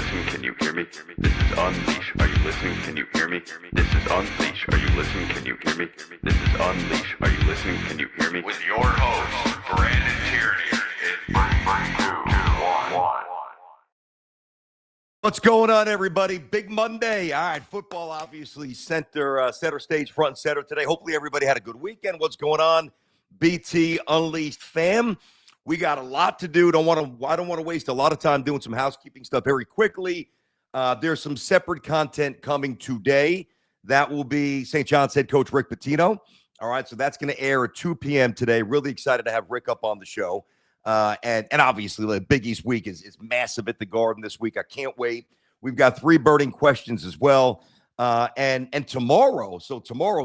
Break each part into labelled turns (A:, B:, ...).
A: listening? Can you hear me? This is Unleash. Are you listening? Can you hear me? This is Unleash. Are you listening? Can you hear me? This is Unleash. Are you listening? Can you hear me?
B: With your host, Brandon Tierney. In 3, 2, 1.
C: What's going on, everybody? Big Monday. All right, football obviously center stage, front and center today. Hopefully everybody had a good weekend. What's going on, BT Unleashed fam? We got a lot to do. I don't want to waste a lot of time doing some housekeeping stuff very quickly. There's some separate content coming today. That will be St. John's head coach Rick Pitino. All right, so that's going to air at 2 p.m. today. Really excited to have Rick up on the show. And obviously, the Big East week is massive at the Garden this week. I can't wait. We've got 3 burning questions as well. And tomorrow,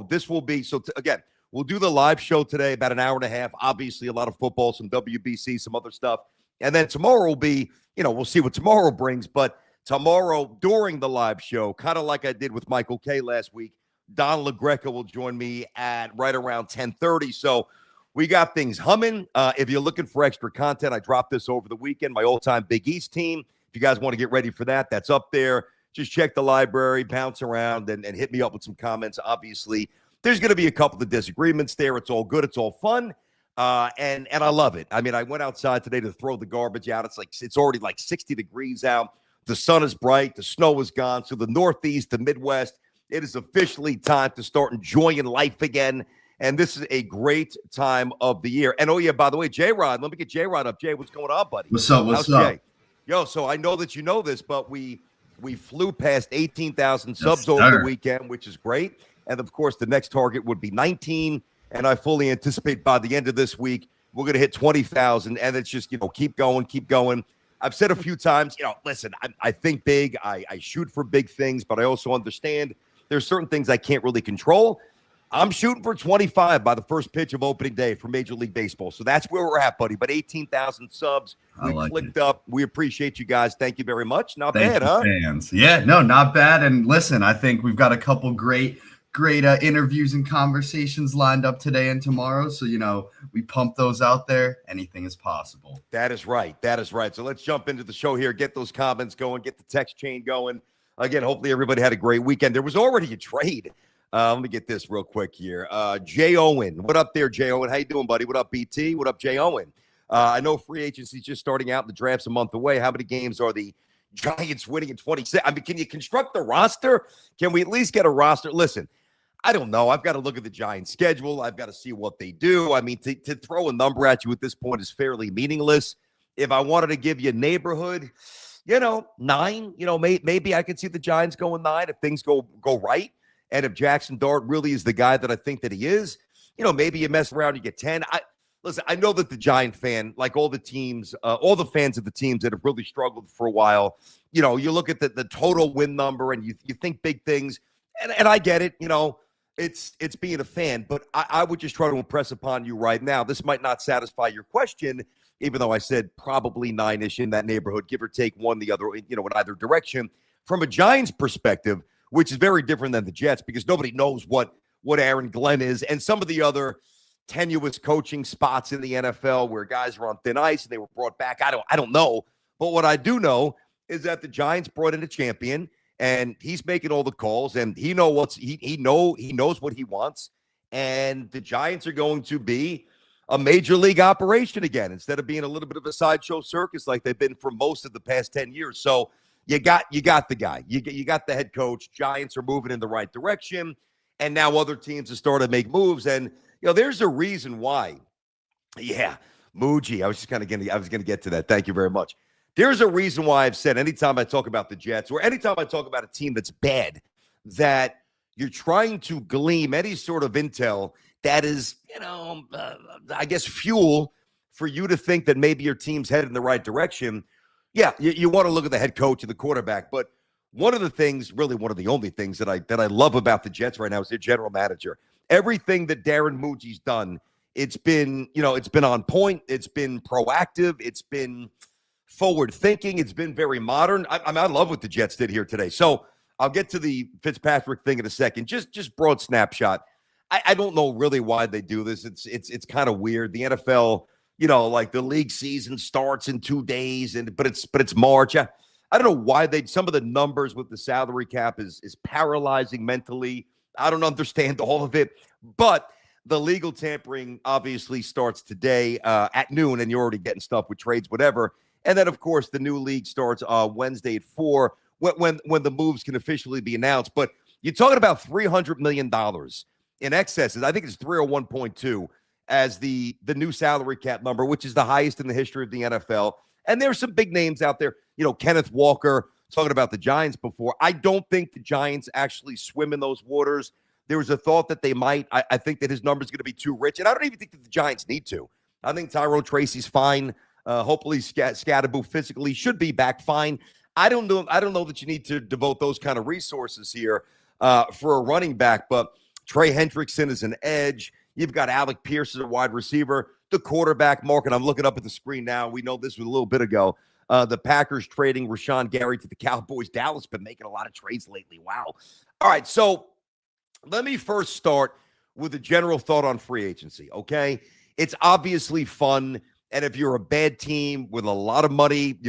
C: this will be, again, we'll do the live show today, about an hour and a half. Obviously, a lot of football, some WBC, some other stuff. And then tomorrow will be, we'll see what tomorrow brings. But tomorrow, during the live show, kind of like I did with Michael K last week, Don LaGreca will join me at right around 10:30. So we got things humming. If you're looking for extra content, I dropped this over the weekend, my old-time Big East team. If you guys want to get ready for that, that's up there. Just check the library, bounce around, and hit me up with some comments. Obviously, there's going to be a couple of disagreements there. It's all good. It's all fun. And I love it. I mean, I went outside today to throw the garbage out. It's already like 60 degrees out. The sun is bright. The snow is gone. So the Northeast, the Midwest, it is officially time to start enjoying life again. And this is a great time of the year. And, oh, yeah, by the way, J-Rod, let me get J-Rod up. Jay, what's going on, buddy?
D: What's up?
C: How's Jay? Yo, so I know that you know this, but we flew past 18,000 subs over the weekend, which is great. And, of course, the next target would be 19. And I fully anticipate by the end of this week, we're going to hit 20,000. And it's just, keep going, keep going. I've said a few times, listen, I think big. I shoot for big things, but I also understand there's certain things I can't really control. I'm shooting for 25 by the first pitch of opening day for Major League Baseball. So that's where we're at, buddy. But 18,000 subs. We clicked up. We appreciate you guys. Thank you very much. Not bad, huh?
D: Fans. Yeah, no, not bad. And listen, I think we've got a couple great interviews and conversations lined up today and tomorrow. So, we pump those out there. Anything is possible.
C: That is right. That is right. So let's jump into the show here. Get those comments going. Get the text chain going. Again, hopefully everybody had a great weekend. There was already a trade. Let me get this real quick here. Jay Owen. What up there, Jay Owen? How you doing, buddy? What up, BT? What up, Jay Owen? I know free agency is just starting out. The draft's a month away. How many games are the Giants winning in 26? I mean, can you construct the roster? Can we at least get a roster? Listen, I don't know. I've got to look at the Giants' schedule. I've got to see what they do. I mean, to throw a number at you at this point is fairly meaningless. If I wanted to give you a neighborhood, 9, maybe I could see the Giants going 9 if things go right. And if Jackson Dart really is the guy that I think that he is, maybe you mess around, you get 10. Listen, I know that the Giant fan, like all the teams, all the fans of the teams that have really struggled for a while, you look at the total win number and you think big things. And I get it, it's being a fan. But I would just try to impress upon you right now. This might not satisfy your question, even though I said probably 9-ish in that neighborhood, give or take one, the other, in either direction. From a Giants perspective, which is very different than the Jets because nobody knows what Aaron Glenn is and some of the other tenuous coaching spots in the NFL where guys are on thin ice and they were brought back. I don't know. But what I do know is that the Giants brought in a champion and he's making all the calls and he knows what he wants. And the Giants are going to be a major league operation again instead of being a little bit of a sideshow circus like they've been for most of the past 10 years. So you got the guy. You got the head coach. Giants are moving in the right direction, and now other teams have started to make moves. And there's a reason why. Yeah, Muji. I was going to get to that. Thank you very much. There's a reason why I've said anytime I talk about the Jets or anytime I talk about a team that's bad, that you're trying to glean any sort of intel that is, I guess, fuel for you to think that maybe your team's headed in the right direction. Yeah, you want to look at the head coach and the quarterback, but one of the things, really one of the only things that I love about the Jets right now is their general manager. Everything that Darren Muji's done, it's been on point, it's been proactive, it's been forward thinking, it's been very modern. I love what the Jets did here today. So I'll get to the Fitzpatrick thing in a second. Just broad snapshot. I don't know really why they do this. It's kind of weird. The NFL, like the league season starts in 2 days, but it's March. I don't know why some of the numbers with the salary cap is paralyzing mentally. I don't understand all of it, but the legal tampering obviously starts today at noon, and you're already getting stuff with trades, whatever. And then, of course, the new league starts Wednesday at 4 when the moves can officially be announced. But you're talking about $300 million in excesses. I think it's 301.2 as the new salary cap number, which is the highest in the history of the NFL. And there's some big names out there. Kenneth Walker, talking about the Giants before. I don't think the Giants actually swim in those waters. There was a thought that they might. I think that his number is going to be too rich. And I don't even think that the Giants need to. I think Tyrone Tracy's fine. Hopefully Scatterboo physically should be back fine. I don't know that you need to devote those kind of resources here for a running back. But Trey Hendrickson is an edge. You've got Alec Pierce as a wide receiver. The quarterback market, I'm looking up at the screen now. We know this was a little bit ago. The Packers trading Rashawn Gary to the Cowboys. Dallas been making a lot of trades lately. Wow. All right, so let me first start with a general thought on free agency, okay? It's obviously fun, and if you're a bad team with a lot of money,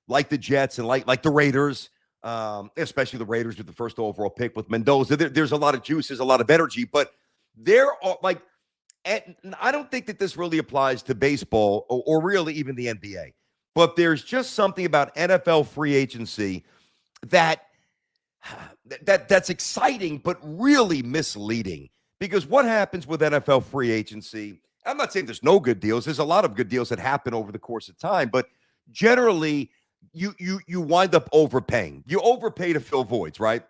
C: like the Jets and like the Raiders, especially the Raiders with the first overall pick with Mendoza, there's a lot of juice, there's a lot of energy, but there are and I don't think that this really applies to baseball or really even the NBA, but there's just something about NFL free agency that's exciting, but really misleading. Because what happens with NFL free agency, I'm not saying there's no good deals. There's a lot of good deals that happen over the course of time, but generally you wind up overpaying. You overpay to fill voids, right?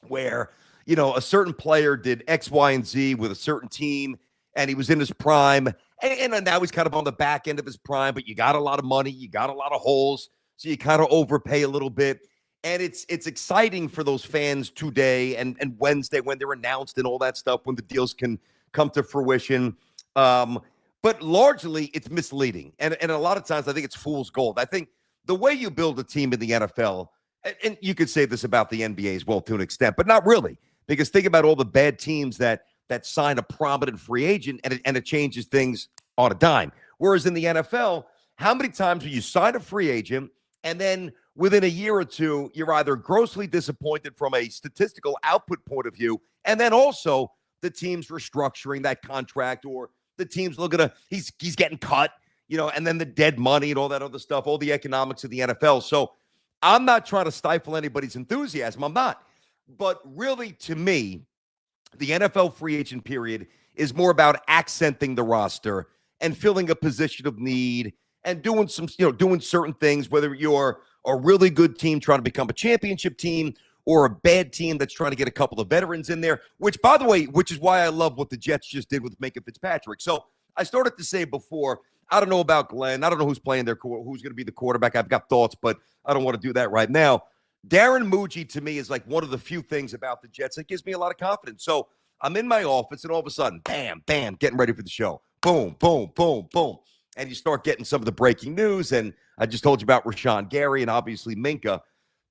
C: Where, a certain player did X, Y, and Z with a certain team, and he was in his prime, and now he's kind of on the back end of his prime, but you got a lot of money, you got a lot of holes, so you kind of overpay a little bit. And it's exciting for those fans today and Wednesday when they're announced and all that stuff, when the deals can come to fruition. But largely, it's misleading. And a lot of times, I think it's fool's gold. I think the way you build a team in the NFL, and you could say this about the NBA as well to an extent, but not really. Because think about all the bad teams that sign a prominent free agent, and it changes things on a dime. Whereas in the NFL, how many times will you sign a free agent, and then within a year or two, you're either grossly disappointed from a statistical output point of view, and then also the team's restructuring that contract, or the team's looking to, he's getting cut, and then the dead money and all that other stuff, all the economics of the NFL. So I'm not trying to stifle anybody's enthusiasm. I'm not. But really, to me, the NFL free agent period is more about accenting the roster and filling a position of need and doing doing certain things, whether you're a really good team trying to become a championship team or a bad team that's trying to get a couple of veterans in there, which is why I love what the Jets just did with Minkah Fitzpatrick. So I started to say before, I don't know about Glenn. I don't know who's playing who's going to be the quarterback. I've got thoughts, but I don't want to do that right now. Darren Muji, to me, is like one of the few things about the Jets that gives me a lot of confidence. So I'm in my office, and all of a sudden, bam, bam, getting ready for the show. Boom, boom, boom, boom. And you start getting some of the breaking news, and I just told you about Rashawn Gary and obviously Minkah.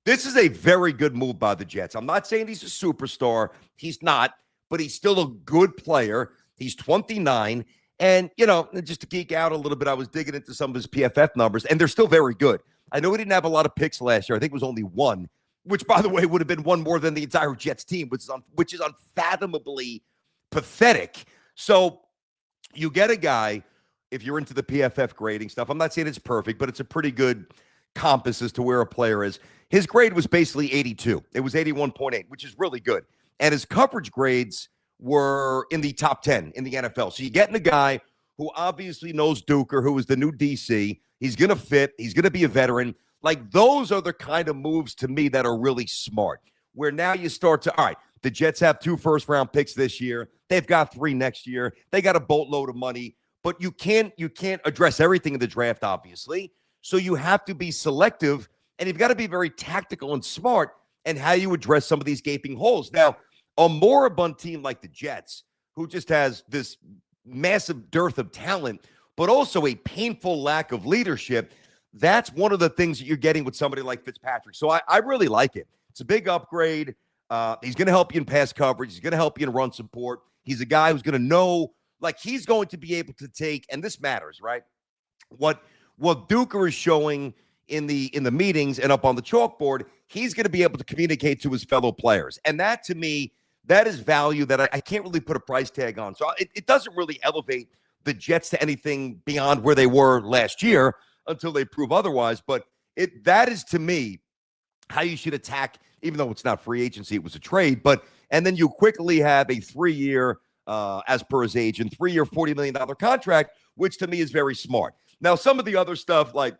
C: This is a very good move by the Jets. I'm not saying he's a superstar. He's not, but he's still a good player. He's 29. And, just to geek out a little bit, I was digging into some of his PFF numbers, and they're still very good. I know he didn't have a lot of picks last year. I think it was only one, which, by the way, would have been one more than the entire Jets team, which is unfathomably pathetic. So you get a guy, if you're into the PFF grading stuff, I'm not saying it's perfect, but it's a pretty good compass as to where a player is. His grade was basically 82. It was 81.8, which is really good. And his coverage grades were in the top 10 in the NFL. So you're getting a guy who obviously knows Duker, who is the new DC. He's going to fit. He's going to be a veteran. Like, those are the kind of moves to me that are really smart, where now you start to, all right, the Jets have 2 first-round picks this year. They've got 3 next year. They got a boatload of money, but you can't address everything in the draft, obviously. So you have to be selective, and you've got to be very tactical and smart in how you address some of these gaping holes. Now, a moribund team like the Jets, who just has this massive dearth of talent, but also a painful lack of leadership, that's one of the things that you're getting with somebody like Fitzpatrick. So I really like it. It's a big upgrade. He's going to help you in pass coverage. He's going to help you in run support. He's a guy who's going to know, like, he's going to be able to take, and this matters, right? What Duker is showing in the meetings and up on the chalkboard, he's going to be able to communicate to his fellow players. And that, to me, that is value that I can't really put a price tag on. So it doesn't really elevate the Jets to anything beyond where they were last year until they prove otherwise. But that is, to me, how you should attack, even though it's not free agency, it was a trade. And then you quickly have a 3-year, as per his agent, 3-year, $40 million contract, which to me is very smart. Now, some of the other stuff like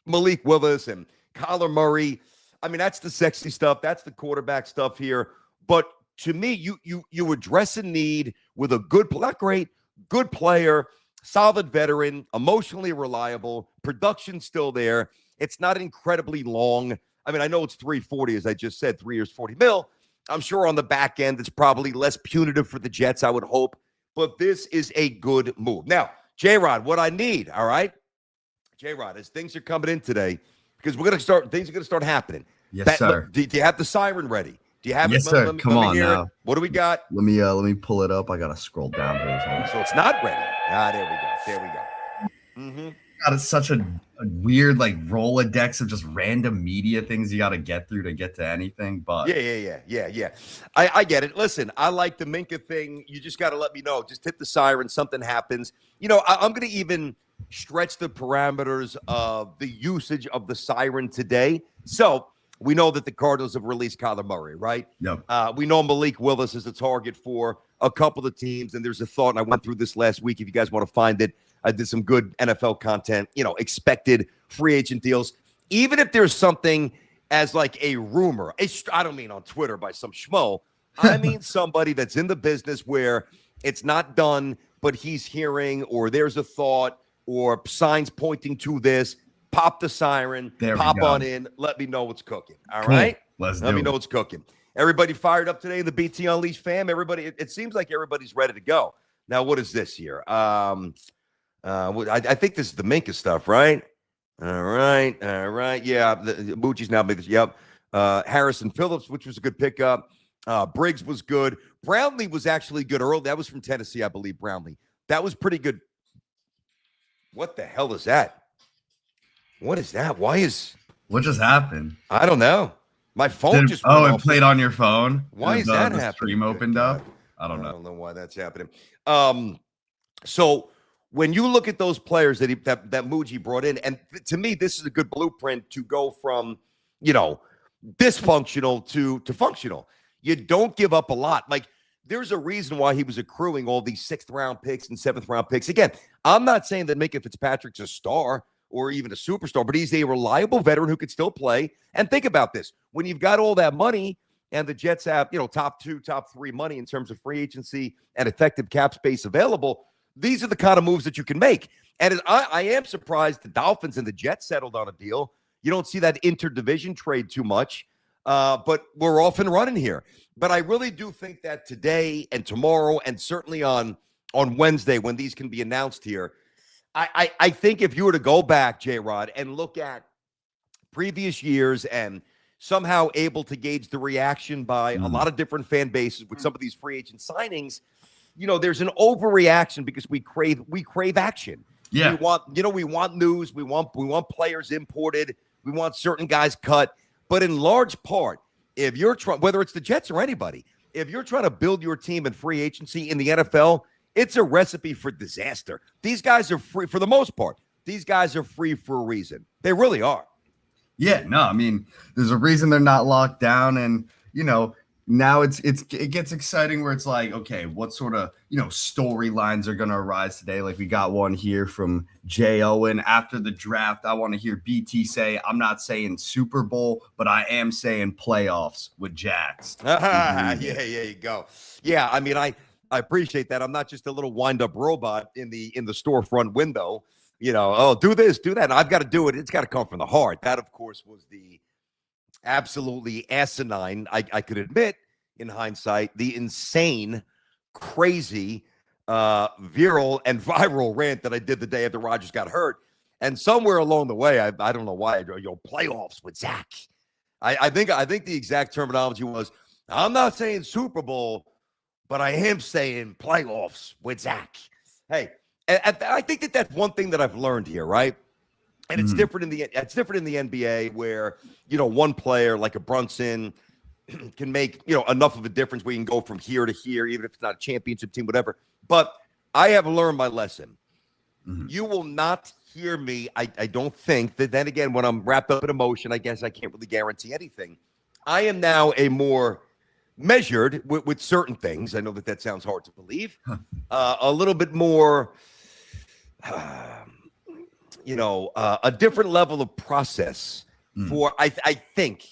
C: Malik Willis and Kyler Murray, I mean, that's the sexy stuff. That's the quarterback stuff here. But to me, you address a need with a good, not great, good player, solid veteran, emotionally reliable, production still there. It's not incredibly long. I mean, I know it's 340, as I just said, 3 years, 40 mil. I'm sure on the back end, it's probably less punitive for the Jets, I would hope. But this is a good move. Now, J-Rod, what I need, all right? J-Rod, as things are coming in today, because things are going to start happening.
D: Yes, sir.
C: Do you have the siren ready? Do you have
D: yes,
C: it?
D: Sir. Come on now.
C: It? What do we got?
D: Let me pull it up. I got to scroll down here.
C: So it's not ready. There we go. Mm-hmm.
D: God, it's such a weird like Rolodex of just random media things you got to get through to get to anything. But
C: yeah. I get it. Listen, I like the Minkah thing. You just got to let me know. Just hit the siren. Something happens. You know, I'm going to even stretch the parameters of the usage of the siren today. So we know that the Cardinals have released Kyler Murray, right?
D: Yep.
C: We know Malik Willis is a target for a couple of teams, and there's a thought, and I went through this last week. If you guys want to find it, I did some good NFL content, expected free agent deals. Even if there's something as like a rumor, I don't mean on Twitter by some schmo. I mean somebody that's in the business where it's not done, but he's hearing, or there's a thought, or signs pointing to this. Pop the siren, pop on in, let me know what's cooking. All right? Let me know what's cooking. Everybody fired up today in the BT Unleashed fam. Everybody, it seems like everybody's ready to go. Now, what is this here? I think this is the Minkah stuff, right? All right. Yeah, Bucci's now big. Yep. Harrison Phillips, which was a good pickup. Briggs was good. Brownlee was actually good early. That was from Tennessee, I believe, Brownlee. That was pretty good. What the hell is that? What is that? What
D: just happened?
C: I don't know. My phone just went
D: off. It played on your phone.
C: Why is that
D: the
C: happening?
D: Stream opened up. I don't know.
C: I don't know why that's happening. So when you look at those players that Muji brought in, and to me, this is a good blueprint to go from dysfunctional to functional. You don't give up a lot. Like, there's a reason why he was accruing all these 6th round picks and 7th round picks. Again, I'm not saying that Minkah Fitzpatrick's a star or even a superstar, but he's a reliable veteran who could still play. And think about this. When you've got all that money and the Jets have, top 2, top 3 money in terms of free agency and effective cap space available, these are the kind of moves that you can make. And I am surprised the Dolphins and the Jets settled on a deal. You don't see that interdivision trade too much, but we're off and running here. But I really do think that today and tomorrow, and certainly on Wednesday when these can be announced here, I think if you were to go back, J-Rod, and look at previous years and somehow able to gauge the reaction by a lot of different fan bases with some of these free agent signings, there's an overreaction because we crave action.
D: Yeah.
C: We want news. We want players imported. We want certain guys cut. But in large part, if you're trying, whether it's the Jets or anybody, if you're trying to build your team in free agency in the NFL, it's a recipe for disaster. These guys are free for the most part. These guys are free for a reason. They really are.
D: Yeah, no, I mean, there's a reason they're not locked down, and now it gets exciting where it's like, okay, what sort of storylines are going to arise today? Like, we got one here from Jay Owen after the draft. I want to hear BT say, "I'm not saying Super Bowl, but I am saying playoffs with Jax."
C: Yeah, you go. Yeah, I mean, I appreciate that. I'm not just a little wind-up robot in the storefront window. Do this, do that. And I've got to do it. It's got to come from the heart. That, of course, was the absolutely asinine, I could admit, in hindsight, the insane, crazy, viral rant that I did the day after Rodgers got hurt. And somewhere along the way, I don't know why, playoffs with Zach. I think the exact terminology was, I'm not saying Super Bowl, but I am saying playoffs with Zach. Hey, and I think that's one thing that I've learned here, right? And it's different in the NBA where, one player like a Brunson can make, enough of a difference where you can go from here to here, even if it's not a championship team, whatever. But I have learned my lesson. You will not hear me. I don't think that then again, when I'm wrapped up in emotion, I guess I can't really guarantee anything. I am now a more measured with certain things. I know that sounds hard to believe. A little bit more, a different level of process for, I think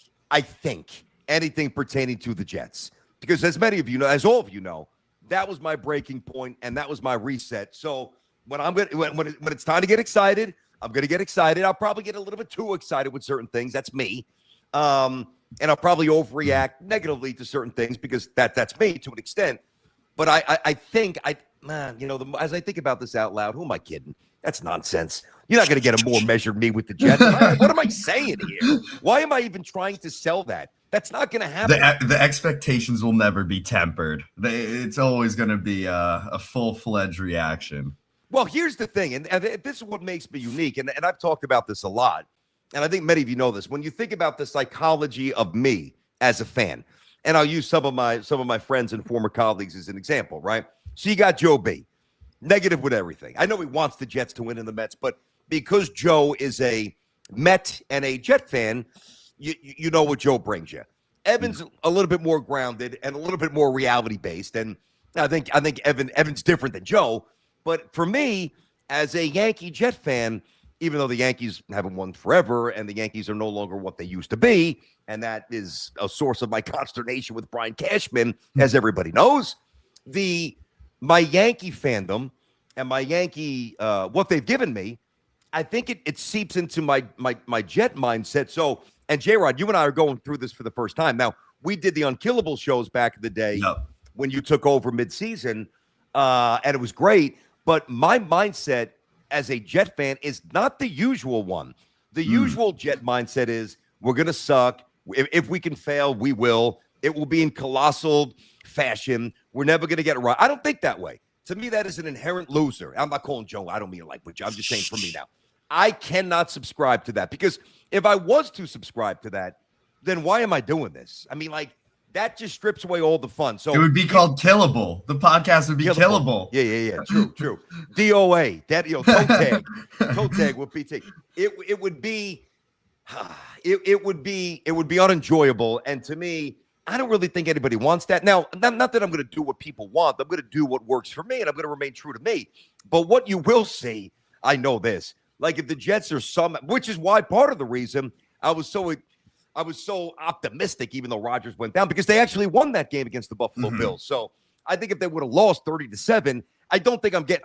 C: anything pertaining to the Jets. Because as many of you know, as all of you know, that was my breaking point and that was my reset. So when it's time to get excited, I'm going to get excited. I'll probably get a little bit too excited with certain things. That's me. And I'll probably overreact negatively to certain things because that's me to an extent. But I think as I think about this out loud, who am I kidding? That's nonsense. You're not going to get a more measured me with the Jets. What am I saying here? Why am I even trying to sell that? That's not going to happen.
D: The expectations will never be tempered. It's always going to be a full-fledged reaction.
C: Well, here's the thing, and this is what makes me unique, and I've talked about this a lot, and I think many of you know this. When you think about the psychology of me as a fan, and I'll use some of my friends and former colleagues as an example, right? So you got Joe B, negative with everything. I know he wants the Jets to win in the Mets, but because Joe is a Met and a Jet fan, you know what Joe brings you. Evan's a little bit more grounded and a little bit more reality-based, and I think Evan's different than Joe. But for me, as a Yankee Jet fan, even though the Yankees haven't won forever and the Yankees are no longer what they used to be, and that is a source of my consternation with Brian Cashman, as everybody knows, my Yankee fandom and my Yankee, what they've given me, I think it seeps into my Jet mindset. So, and J-Rod, you and I are going through this for the first time. Now, we did the Unkillable shows back in the day when you took over midseason, and it was great. But my mindset as a Jet fan is not the usual one. The usual Jet mindset is we're going to suck. If we can fail, we will. It will be in colossal fashion. We're never going to get it right. I don't think that way. To me, that is an inherent loser. I'm not calling Joe. I don't mean it like with Joe. I'm just saying for me now. I cannot subscribe to that because if I was to subscribe to that, then why am I doing this? I mean, that just strips away all the fun. So
D: it would be called Killable. The podcast would be Killable.
C: Yeah. True. DOA. That toe tag with PT. It would be unenjoyable. And to me, I don't really think anybody wants that. Now, not that I'm going to do what people want. I'm going to do what works for me, and I'm going to remain true to me. But what you will see, I know this. Like if the Jets are which is why part of the reason I was so optimistic, even though Rodgers went down, because they actually won that game against the Buffalo Bills. So I think if they would have lost 30-7, I don't think I'm getting.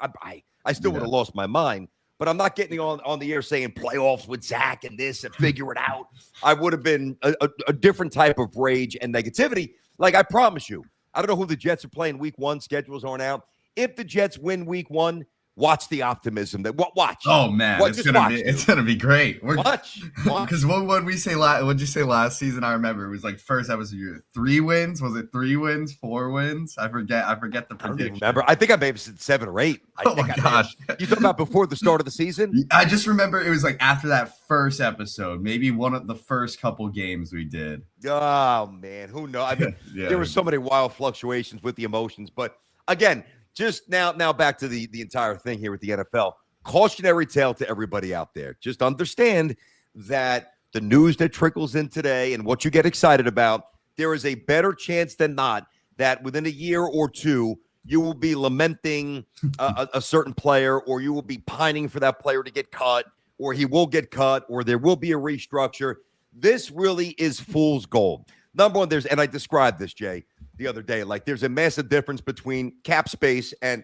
C: I still would have lost my mind, but I'm not getting on the air saying playoffs with Zach and this and figure it out. I would have been a different type of rage and negativity. Like I promise you, I don't know who the Jets are playing week one. Schedules aren't out. If the Jets win week one, watch the optimism. Watch.
D: Oh man, it's gonna be great.
C: Watch.
D: Because what would we say? What'd you say last season? I remember it was like first episode 3 wins. Was it 3 wins, 4 wins? I forget the prediction.
C: I don't even remember. I think I maybe said 7 or 8.
D: Oh my gosh!
C: You talking about before the start of the season?
D: I just remember it was like after that first episode, maybe one of the first couple games we did.
C: Oh man, who knows? I mean, there were so many wild fluctuations with the emotions, but again. Just now back to the entire thing here with the NFL. Cautionary tale to everybody out there. Just understand that the news that trickles in today and what you get excited about, there is a better chance than not that within a year or two, you will be lamenting a certain player, or you will be pining for that player to get cut, or he will get cut, or there will be a restructure. This really is fool's gold. Number one, and I described this, Jay, the other day, like there's a massive difference between cap space and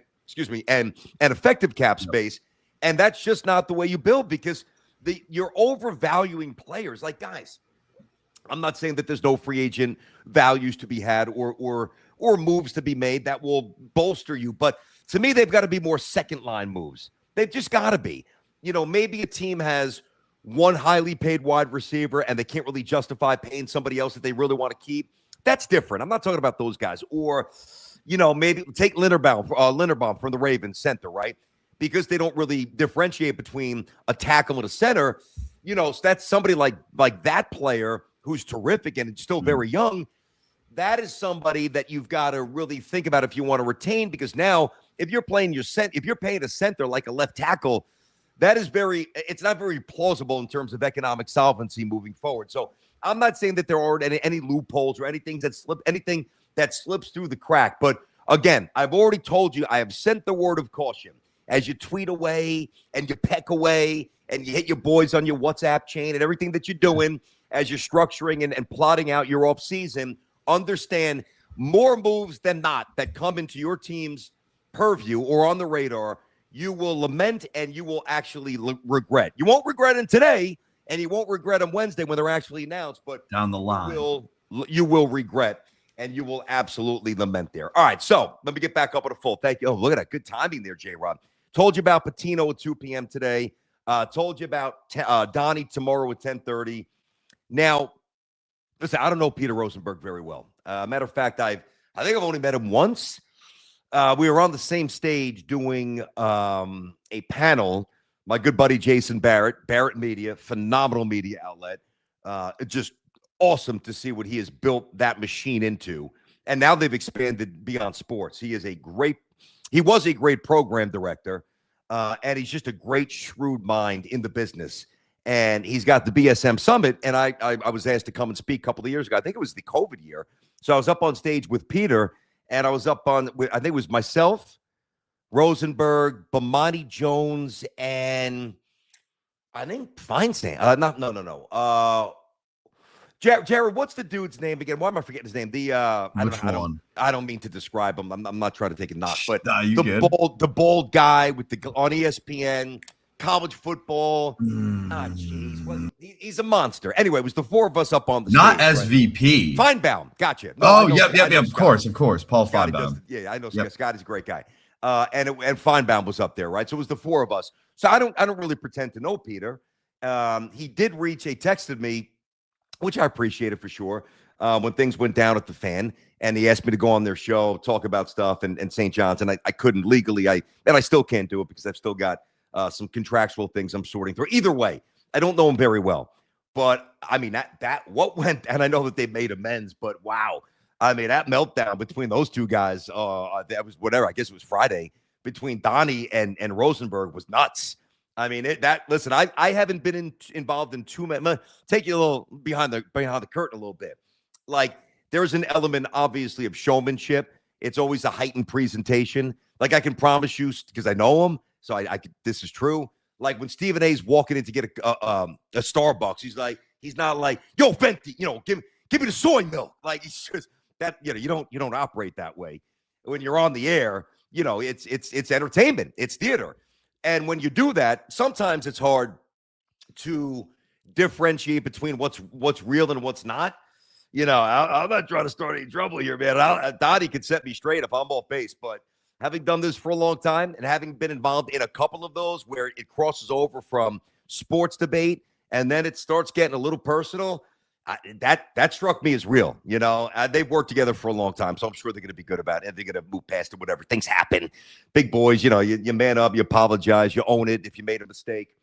C: effective cap space. And that's just not the way you build because you're overvaluing players. Like, guys, I'm not saying that there's no free agent values to be had or moves to be made that will bolster you. But to me, they've got to be more second line moves. They've just got to be. Maybe a team has one highly paid wide receiver and they can't really justify paying somebody else that they really want to keep. That's different. I'm not talking about those guys. Or, maybe take Linderbaum from the Ravens center, right? because they don't really differentiate between a tackle and a center. So that's somebody like that player who's terrific and still very young. That is somebody that you've got to really think about if you want to retain, because now if you're paying a center like a left tackle, it's not very plausible in terms of economic solvency moving forward. So I'm not saying that there aren't any loopholes or anything that slips through the crack. But again, I've already told you, I have sent the word of caution. As you tweet away and you peck away and you hit your boys on your WhatsApp chain and everything that you're doing as you're structuring and plotting out your off season, understand more moves than not that come into your team's purview or on the radar, you will lament and you will actually regret. You won't regret them today, and you won't regret them Wednesday when they're actually announced, but
D: down the line,
C: you will regret, and you will absolutely lament there. All right, so let me get back up on the full. Thank you. Oh, look at that. Good timing there, J-Rod. Told you about Patino at 2 p.m. today. Told you about Donnie tomorrow at 10:30. Now, listen, I don't know Peter Rosenberg very well. Matter of fact, I think I've only met him once. We were on the same stage doing a panel. My good buddy Jason Barrett Media, phenomenal media outlet. Just awesome to see what he has built that machine into. And now they've expanded beyond sports. He was a great program director, and he's just a great, shrewd mind in the business. And he's got the BSM Summit, and I was asked to come and speak a couple of years ago. I think it was the COVID year. So I was up on stage with Peter, and I was up on, I think it was myself, Rosenberg, Bomani Jones, and I think Feinstein. No. Jared, what's the dude's name again? Why am I forgetting his name? I don't mean to describe him. I'm not trying to take a knock, but the bald guy with on ESPN, college football. He's a monster. Anyway, it was the four of us up on the stage.
D: Not SVP.
C: Right? Feinbaum. Gotcha. No,
D: yep. Of course. Paul Feinbaum.
C: I know. Yeah. Scott is a great guy. And Feinbaum was up there, right? So it was the four of us. So I don't really pretend to know Peter. He did texted me, which I appreciated for sure, when things went down at the Fan, and he asked me to go on their show, talk about stuff and St. John's, and I couldn't legally. I still can't do it because I've still got some contractual things I'm sorting through. Either way, I don't know him very well, but I mean that what went, and I know that they made amends, but wow, I mean that meltdown between those two guys, that was whatever. I guess it was Friday between Donnie and Rosenberg was nuts. I mean listen, I haven't been involved in too many. Take you a little behind the curtain a little bit. Like there's an element obviously of showmanship. It's always a heightened presentation. Like I can promise you, because I know him. So this is true. Like when Stephen A's walking in to get a Starbucks, he's not like, yo, Venti, give me the soy milk. Like he's just that, you don't operate that way. When you're on the air, it's entertainment, it's theater. And when you do that, sometimes it's hard to differentiate between what's real and what's not. I'm not trying to start any trouble here, man. Dottie could set me straight if I'm off base, but having done this for a long time and having been involved in a couple of those where it crosses over from sports debate and then it starts getting a little personal, that struck me as real. They've worked together for a long time, so I'm sure they're going to be good about it. And they're going to move past it, whatever. Things happen. Big boys, you man up, you apologize, you own it if you made a mistake.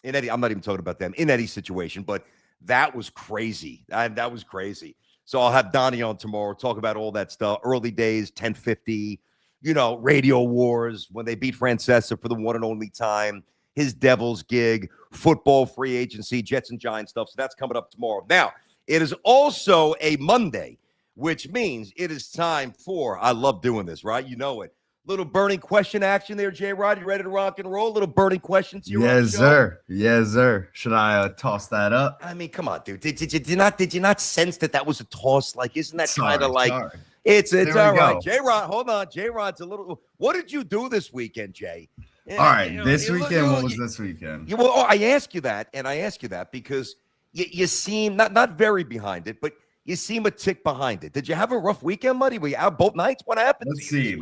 C: I'm not even talking about them in any situation, but that was crazy. That was crazy. So I'll have Donnie on tomorrow, talk about all that stuff. Early days, 1050. Radio Wars, when they beat Francesa for the one and only time, his Devils gig, football free agency, Jets and Giants stuff. So that's coming up tomorrow. Now, it is also a Monday, which means it is time for, I love doing this, right? You know it. Little burning question action there, J-Rod. You ready to rock and roll? Little burning questions here.
D: Yes, sir. Yes, sir. Should I toss that up?
C: I mean, come on, dude. Did you not sense that was a toss? Like, isn't that kind of like...
D: Sorry.
C: It's all right. J-Rod, hold on. J-Rod's a little. What did you do this weekend, Jay?
D: All right. This weekend, what was this weekend?
C: I ask you that, because you seem not very behind it, but you seem a tick behind it. Did you have a rough weekend, buddy? Were you out both nights? What happened?
D: Let's see.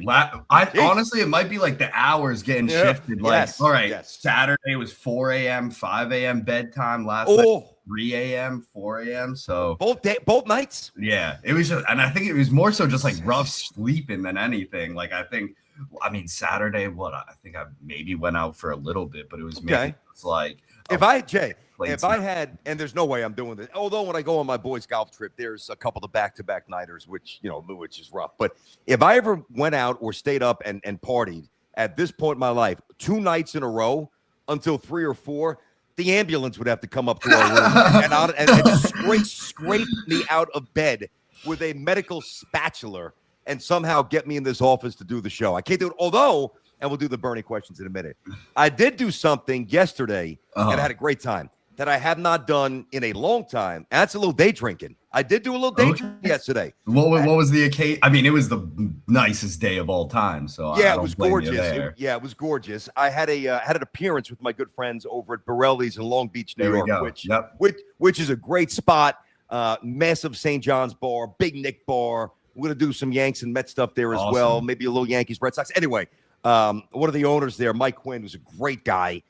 D: Honestly, it might be like the hours getting shifted. Like, all right, Saturday was 4 a.m., 5 a.m. bedtime. Last night, 3 a.m., 4 a.m. So
C: both nights?
D: Yeah. It was just, and I think it was more so just like rough sleeping than anything. Like, Saturday, I think I maybe went out for a little bit, but it was maybe like
C: if I had, and there's no way I'm doing this, although when I go on my boys' golf trip, there's a couple of back-to-back nighters, which is rough. But if I ever went out or stayed up and partied at this point in my life, 2 nights in a row until 3 or 4, the ambulance would have to come up to our room and scrape me out of bed with a medical spatula and somehow get me in this office to do the show. I can't do it, although, and we'll do the burning questions in a minute. I did do something yesterday and I had a great time that I have not done in a long time. And that's a little day drinking. I did do a little day drinking yesterday.
D: What was the occasion? I mean, it was the nicest day of all time. So
C: yeah, it was gorgeous. It was gorgeous. I had an appearance with my good friends over at Borelli's in Long Beach, New York, which is a great spot. Massive St. John's bar, big Knick bar. We're gonna do some Yanks and Mets stuff there as well. Maybe a little Yankees, Red Sox. Anyway, one of the owners there, Mike Quinn, was a great guy.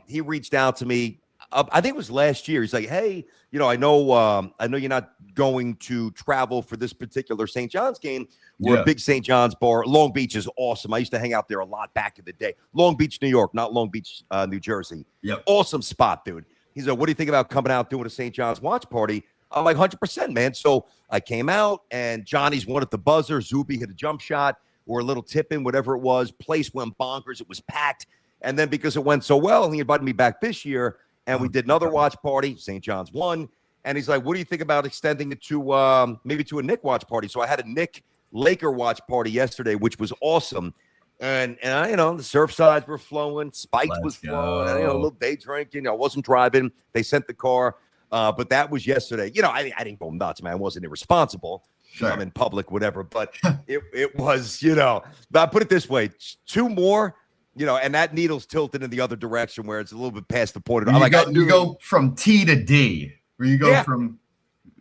C: He reached out to me. I think it was last year. He's like, "Hey, I know you're not going to travel for this particular St. John's game. We're a big St. John's bar. Long Beach is awesome. I used to hang out there a lot back in the day. Long Beach, New York, not Long Beach, New Jersey.
D: Yep.
C: Awesome spot, dude." He's like, "What do you think about coming out doing a St. John's watch party?" I'm like, 100%, man. So I came out, and Johnny's won at the buzzer. Zuby hit a jump shot or a little tip-in, whatever it was. Place went bonkers. It was packed. And then because it went so well, he invited me back this year, and we did another watch party. St. John's won. And he's like, "What do you think about extending it to maybe to a Knick watch party?" So I had a Knick Laker watch party yesterday, which was awesome. And the surf sides were flowing. Spikes was flowing. And, a little day drinking. I wasn't driving. They sent the car. But that was yesterday. I didn't go nuts, man. I wasn't irresponsible. Sure. I'm in public, whatever. But it was, But I put it this way: 2 more, and that needle's tilted in the other direction where it's a little bit past the point.
D: You go from T to D, where you go from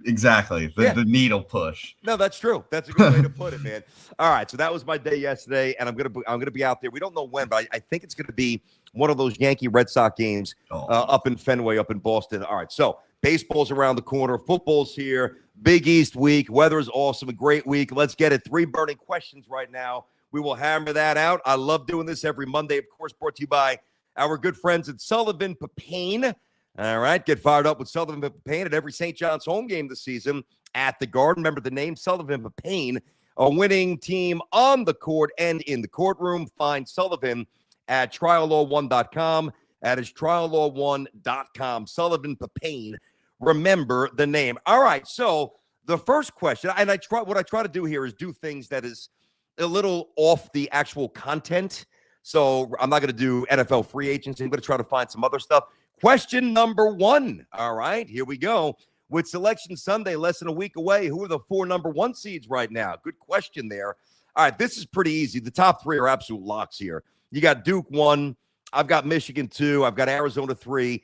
D: exactly the needle push.
C: No, that's true. That's a good way to put it, man. All right, so that was my day yesterday, and I'm gonna be out there. We don't know when, but I think it's gonna be one of those Yankee Red Sox games up in Fenway, up in Boston. All right, so. Baseball's around the corner. Football's here. Big East week. Weather is awesome. A great week. Let's get it. 3 burning questions right now. We will hammer that out. I love doing this every Monday. Of course, brought to you by our good friends at Sullivan Papain. All right. Get fired up with Sullivan Papain at every St. John's home game this season at the Garden. Remember the name, Sullivan Papain, a winning team on the court and in the courtroom. Find Sullivan at triallaw1.com. That is triallaw1.com. Sullivan Papain. Remember the name. All right, so the first question, and what I try to do here is do things that is a little off the actual content. So I'm not going to do NFL free agency. I'm going to try to find some other stuff. Question number 1. All right, here we go. With Selection Sunday less than a week away, who are the 4 number 1 seeds right now? Good question there. All right, this is pretty easy. The top 3 are absolute locks here. You got Duke 1. I've got Michigan 2. I've got Arizona 3.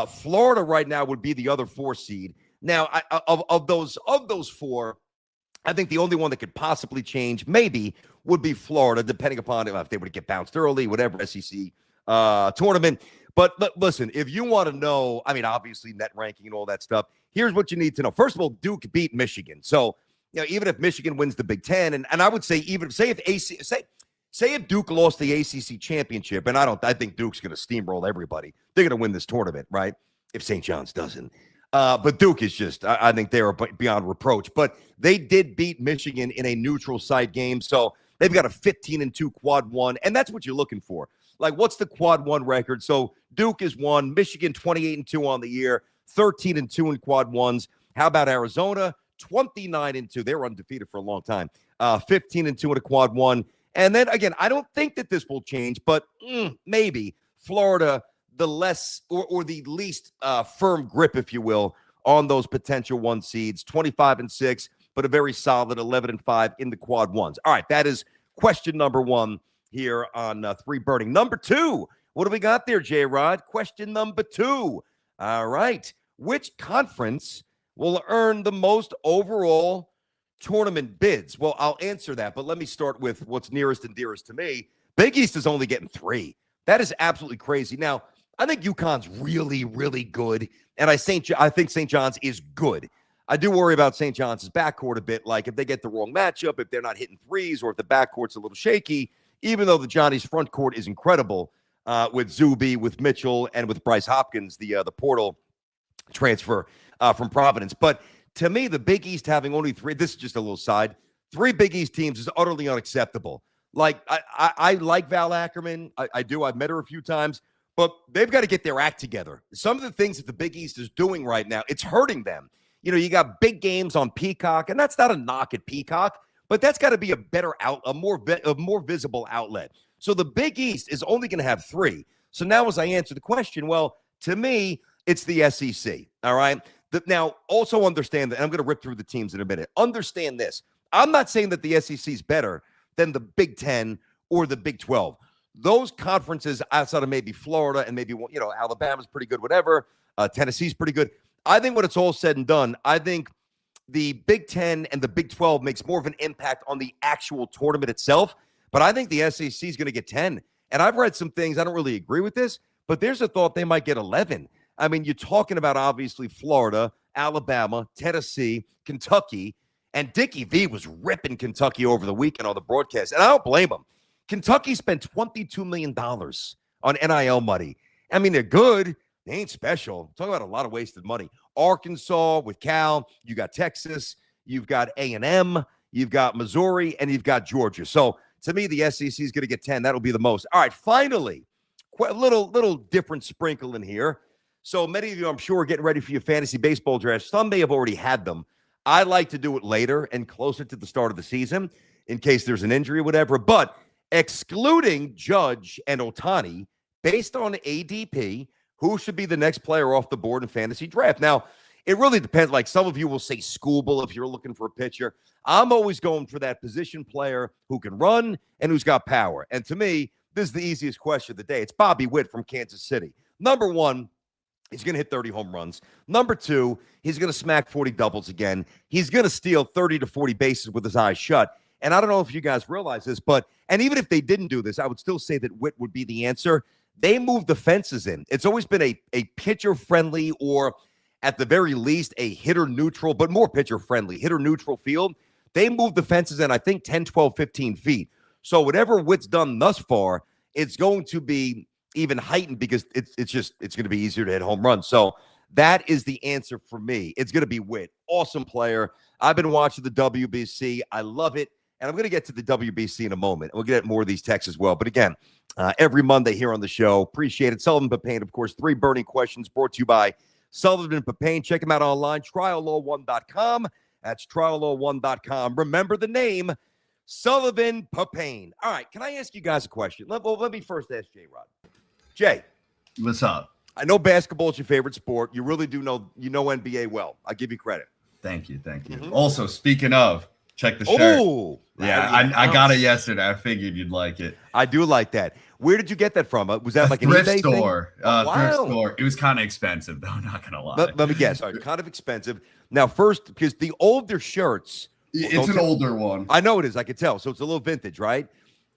C: Florida right now would be the other 4 seed. Now, of those 4, I think the only one that could possibly change maybe would be Florida, depending upon if they were to get bounced early, whatever, SEC tournament. But listen, if you want to know, obviously net ranking and all that stuff, here's what you need to know. First of all, Duke beat Michigan. So, even if Michigan wins the Big Ten, and I would say say if Duke lost the ACC championship, and I think Duke's going to steamroll everybody. They're going to win this tournament, right? If St. John's doesn't. But Duke is just, I think they are beyond reproach. But they did beat Michigan in a neutral site game. So they've got a 15-2 quad 1. And that's what you're looking for. Like, what's the quad 1 record? So Duke is 1. Michigan 28-2 on the year. 13-2 in quad 1s. How about Arizona? 29-2. They were undefeated for a long time. 15-2 in a quad 1. And then, again, I don't think that this will change, but maybe Florida, the less or the least firm grip, if you will, on those potential 1 seeds, 25-6, but a very solid 11-5 in the quad 1s. All right, that is question number 1 here on 3 Burning. Number 2, what do we got there, J-Rod? Question number 2. All right, which conference will earn the most overall tournament bids? Well, I'll answer that, but let me start with what's nearest and dearest to me. Big East is only getting 3. That is absolutely crazy. Now, I think UConn's really, really good, and I think St. John's is good. I do worry about St. John's backcourt a bit, like if they get the wrong matchup, if they're not hitting threes, or if the backcourt's a little shaky, even though the Johnny's front court is incredible with Zuby, with Mitchell, and with Bryce Hopkins, the portal transfer from Providence. But to me, the Big East having only 3, this is just a little side, 3 Big East teams is utterly unacceptable. Like, I like Val Ackerman. I do. I've met her a few times. But they've got to get their act together. Some of the things that the Big East is doing right now, it's hurting them. You know, you got big games on Peacock, and that's not a knock at Peacock, but that's got to be a better a more visible outlet. So the Big East is only going to have 3. So now as I answer the question, well, to me, it's the SEC, all right? Now, also understand that, and I'm going to rip through the teams in a minute. Understand this. I'm not saying that the SEC is better than the Big 10 or the Big 12. Those conferences outside of maybe Florida and maybe, you know, Alabama's pretty good, whatever. Tennessee's pretty good. I think when it's all said and done, I think the Big 10 and the Big 12 makes more of an impact on the actual tournament itself. But I think the SEC is going to get 10. And I've read some things. I don't really agree with this, but there's a thought they might get 11. I mean, you're talking about obviously Florida, Alabama, Tennessee, Kentucky, and Dickie V was ripping Kentucky over the weekend on the broadcast. And I don't blame him. Kentucky spent $22 million on NIL money. I mean, they're good. They ain't special. Talk about a lot of wasted money. Arkansas with Cal. You got Texas. You've got A&M. You've got Missouri. And you've got Georgia. So, to me, the SEC is going to get 10. That'll be the most. All right, finally, a little different sprinkle in here. So, many of you, I'm sure, are getting ready for your fantasy baseball drafts. Some may have already had them. I like to do it later and closer to the start of the season in case there's an injury or whatever. But excluding Judge and Ohtani, based on ADP, who should be the next player off the board in fantasy draft? Now, it really depends. Like some of you will say Skubal if you're looking for a pitcher. I'm always going for that position player who can run and who's got power. And to me, this is the easiest question of the day. It's Bobby Witt from Kansas City. Number 1, he's going to hit 30 home runs. Number 2, he's going to smack 40 doubles again. He's going to steal 30 to 40 bases with his eyes shut. And I don't know if you guys realize this, and even if they didn't do this, I would still say that Witt would be the answer. They moved the fences in. It's always been a pitcher-friendly or, at the very least, a hitter-neutral, but more pitcher-friendly, hitter-neutral field. They moved the fences in, I think, 10, 12, 15 feet. So whatever Witt's done thus far, it's going to be even heightened because it's going to be easier to hit home runs. So that is the answer for me. It's going to be Witt. Awesome player. I've been watching the WBC. I love it. And I'm going to get to the WBC in a moment. We'll get more of these texts as well. But again, every Monday here on the show. Appreciate it. Sullivan Papain, of course, 3 burning questions brought to you by Sullivan Papain. Check him out online, triallaw1.com. That's triallaw1.com. Remember the name, Sullivan Papain. All right, can I ask you guys a question? Let me first ask J-Rod. Jay.
D: What's up?
C: I know basketball is your favorite sport. You really do know NBA well. I give you credit.
D: Thank you. Mm-hmm. Also, speaking of, check the shirt.
C: Oh,
D: yeah, I got it yesterday. I figured you'd like it.
C: I do like that. Where did you get that from? Was that like an
D: thrift
C: eBay
D: store?
C: Thing? Wow.
D: Thrift store. It was kind of expensive, though. Not gonna lie.
C: Let me guess. All right, kind of expensive. Now, first, because the older shirts,
D: it's an older one.
C: I know it is. I could tell. So it's a little vintage, right?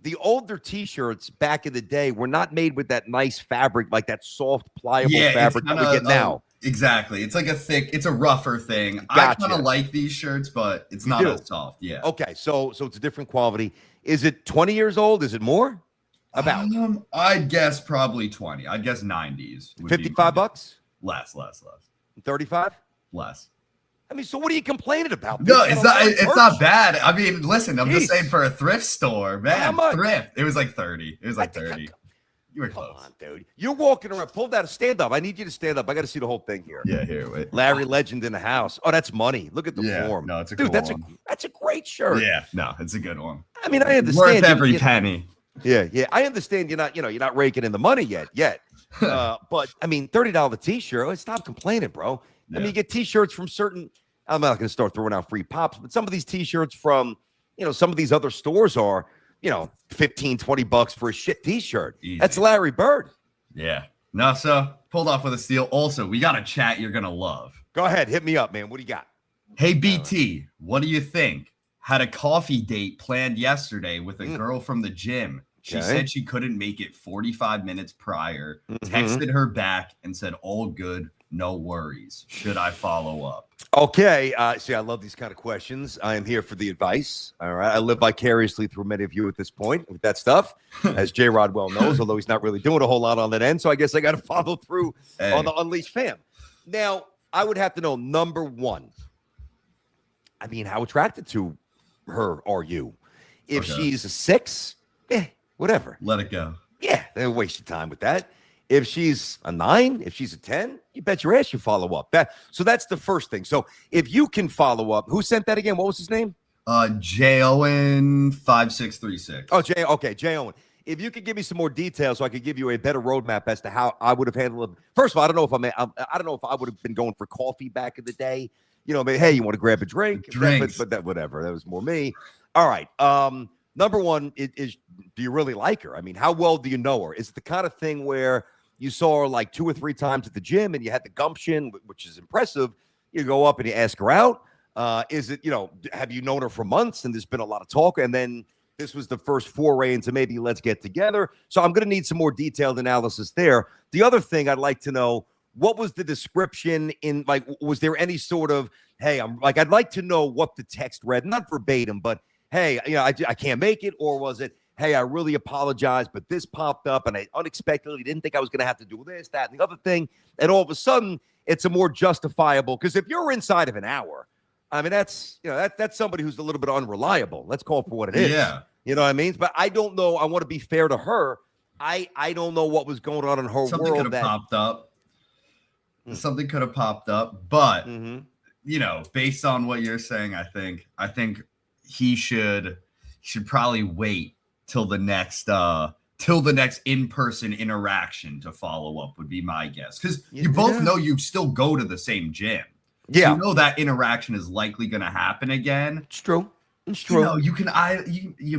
C: The older T-shirts back in the day were not made with that nice fabric, like that soft, pliable fabric that we get now.
D: Exactly. It's like it's a rougher thing.
C: Gotcha.
D: I kind of like these shirts, but it's not as soft. Yeah.
C: Okay. So it's a different quality. Is it 20 years old? Is it more? About?
D: I'd guess probably 20. I'd guess 90s.
C: $55?
D: Less.
C: 35?
D: Less.
C: I mean, so what are you complaining about?
D: No, it's not bad. I mean, listen, I'm just saying for a thrift store, man.
C: How much?
D: Thrift. It was like 30. It was like 30. You were close.
C: Come on, dude. You're walking around. Pull that. Stand up. I need you to stand up. I got to see the whole thing here.
D: Yeah, here. Wait.
C: Larry Legend in the house. Oh, that's money. Look at the form.
D: No, it's a
C: dude.
D: Cool one.
C: That's a great shirt.
D: Yeah, no, it's a good one.
C: I mean, I understand.
D: Worth every penny.
C: Yeah. I understand you're not raking in the money yet. But I mean, $30 T-shirt. Stop complaining, bro. Yeah. I mean, you get T-shirts from certain. I'm not going to start throwing out free pops, but some of these T-shirts from, some of these other stores are, $15, $20 for a shit T-shirt.
D: Easy.
C: That's Larry Bird.
D: Yeah. No, so pulled off with a steal. Also, we got a chat you're going to love.
C: Go ahead. Hit me up, man. What do you got?
D: Hey, BT, what do you think? Had a coffee date planned yesterday with a girl from the gym. She said she couldn't make it 45 minutes prior, texted her back and said, all good, no worries. Should I follow up?
C: Okay. See, I love these kind of questions. I am here for the advice. All right. I live vicariously through many of you at this point with that stuff, as J-Rod well knows, although he's not really doing a whole lot on that end. So I guess I got to follow through on the Unleashed fam. Now, I would have to know, number one, I mean, how attracted to her are you? If she's a 6, whatever.
D: Let it go.
C: Yeah, don't waste your time with that. If she's a 9, if she's a 10, you bet your ass you follow up. So that's the first thing. So if you can follow up, who sent that again? What was his name?
D: J Owen 5636.
C: Oh, J Owen. If you could give me some more details, so I could give you a better roadmap as to how I would have handled it. First of all, I don't know if I would have been going for coffee back in the day. You know, hey, you want to grab a drink? But that whatever. That was more me. All right. Number one is do you really like her? I mean, how well do you know her? Is it the kind of thing where you saw her like 2 or 3 times at the gym and you had the gumption, which is impressive? You go up and you ask her out. Is it, have you known her for months and there's been a lot of talk and then this was the first foray into maybe let's get together? So I'm going to need some more detailed analysis there. The other thing I'd like to know, what was the description in, like, was there any sort of, hey, I'd like to know what the text read, not verbatim, but hey, I can't make it, or was it, hey, I really apologize, but this popped up and I unexpectedly didn't think I was going to have to do this, that, and the other thing. And all of a sudden it's a more justifiable, because if you're inside of an hour, I mean, that's somebody who's a little bit unreliable. Let's call it for what it is. Yeah. You know what I mean? But I don't know. I want to be fair to her. I don't know what was going on in her
D: Something
C: world.
D: Could have popped up. Something could have popped up, but based on what you're saying, I think he should probably wait till the next in-person interaction to follow up would be my guess. Because you both know you still go to the same gym. Yeah. So you know that interaction is likely going to happen again.
C: It's true. It's true.
D: You can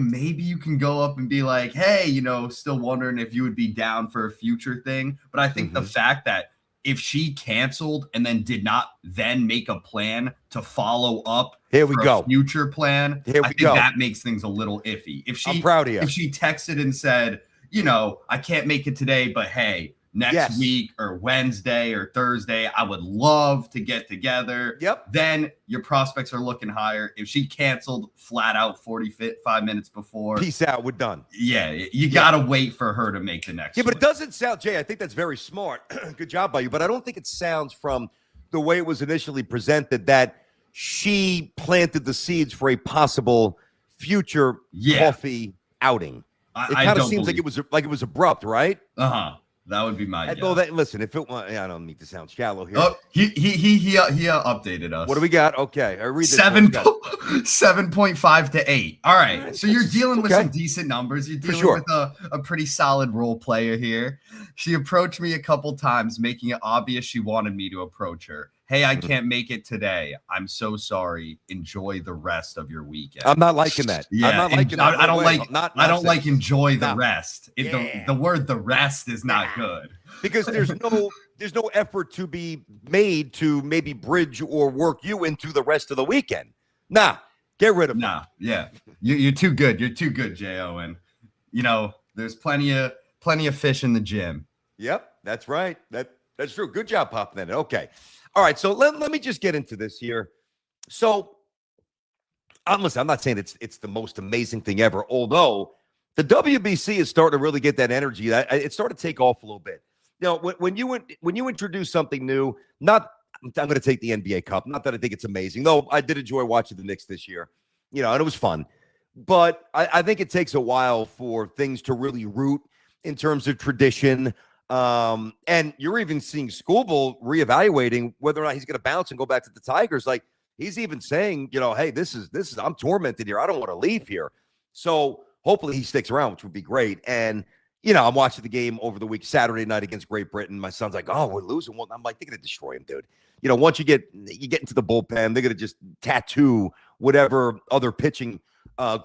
D: maybe you can go up and be like, hey, still wondering if you would be down for a future thing. But I think the fact that if she canceled and then did not then make a plan to follow up
C: a
D: future plan, I think that makes things a little iffy.
C: I'm proud of you.
D: If she texted and said, I can't make it today, but hey, next week or Wednesday or Thursday, I would love to get together. Yep. Then your prospects are looking higher. If she canceled flat out 45 minutes before,
C: peace out, we're done.
D: Yeah, you got to wait for her to make the next
C: one. But it doesn't sound, Jay, I think that's very smart. Good job by you. But I don't think it sounds from the way it was initially presented that she planted the seeds for a possible future coffee outing. It kind of seems like it was abrupt, right?
D: Uh-huh. That would be my guess.
C: Listen, if it I don't need to sound shallow here.
D: Oh, he updated us.
C: What do we got? Okay, I read this
D: 7.5 to 8. All right, so you're dealing with some decent numbers. You're dealing with a pretty solid role player here. She approached me a couple times, making it obvious she wanted me to approach her. Hey, I can't make it today. I'm so sorry. Enjoy the rest of your weekend.
C: I'm not liking that.
D: Yeah,
C: I'm not liking that.
D: I don't like enjoy the rest. The word "the rest" is not good
C: because there's no effort to be made to maybe bridge or work you into the rest of the weekend. Nah, get rid of it.
D: Nah, yeah, you're too good. You're too good, J.O.N. There's plenty of fish in the gym.
C: Yep, that's right. That's true. Good job popping that in. Okay. All right, so let me just get into this here. So, listen, I'm not saying it's the most amazing thing ever, although the WBC is starting to really get that energy. It started to take off a little bit. When you introduce something new, I'm going to take the NBA Cup. Not that I think it's amazing, though. I did enjoy watching the Knicks this year, and it was fun. But I think it takes a while for things to really root in terms of tradition. And you're even seeing Schoolbowl reevaluating whether or not he's going to bounce and go back to the Tigers. Like he's even saying, hey, this is I'm tormented here. I don't want to leave here. So hopefully he sticks around, which would be great. And I'm watching the game over the week, Saturday night against Great Britain. My son's like, oh, we're losing. Well, I'm like, they're going to destroy him, dude. Once you get into the bullpen, they're going to just tattoo whatever other pitching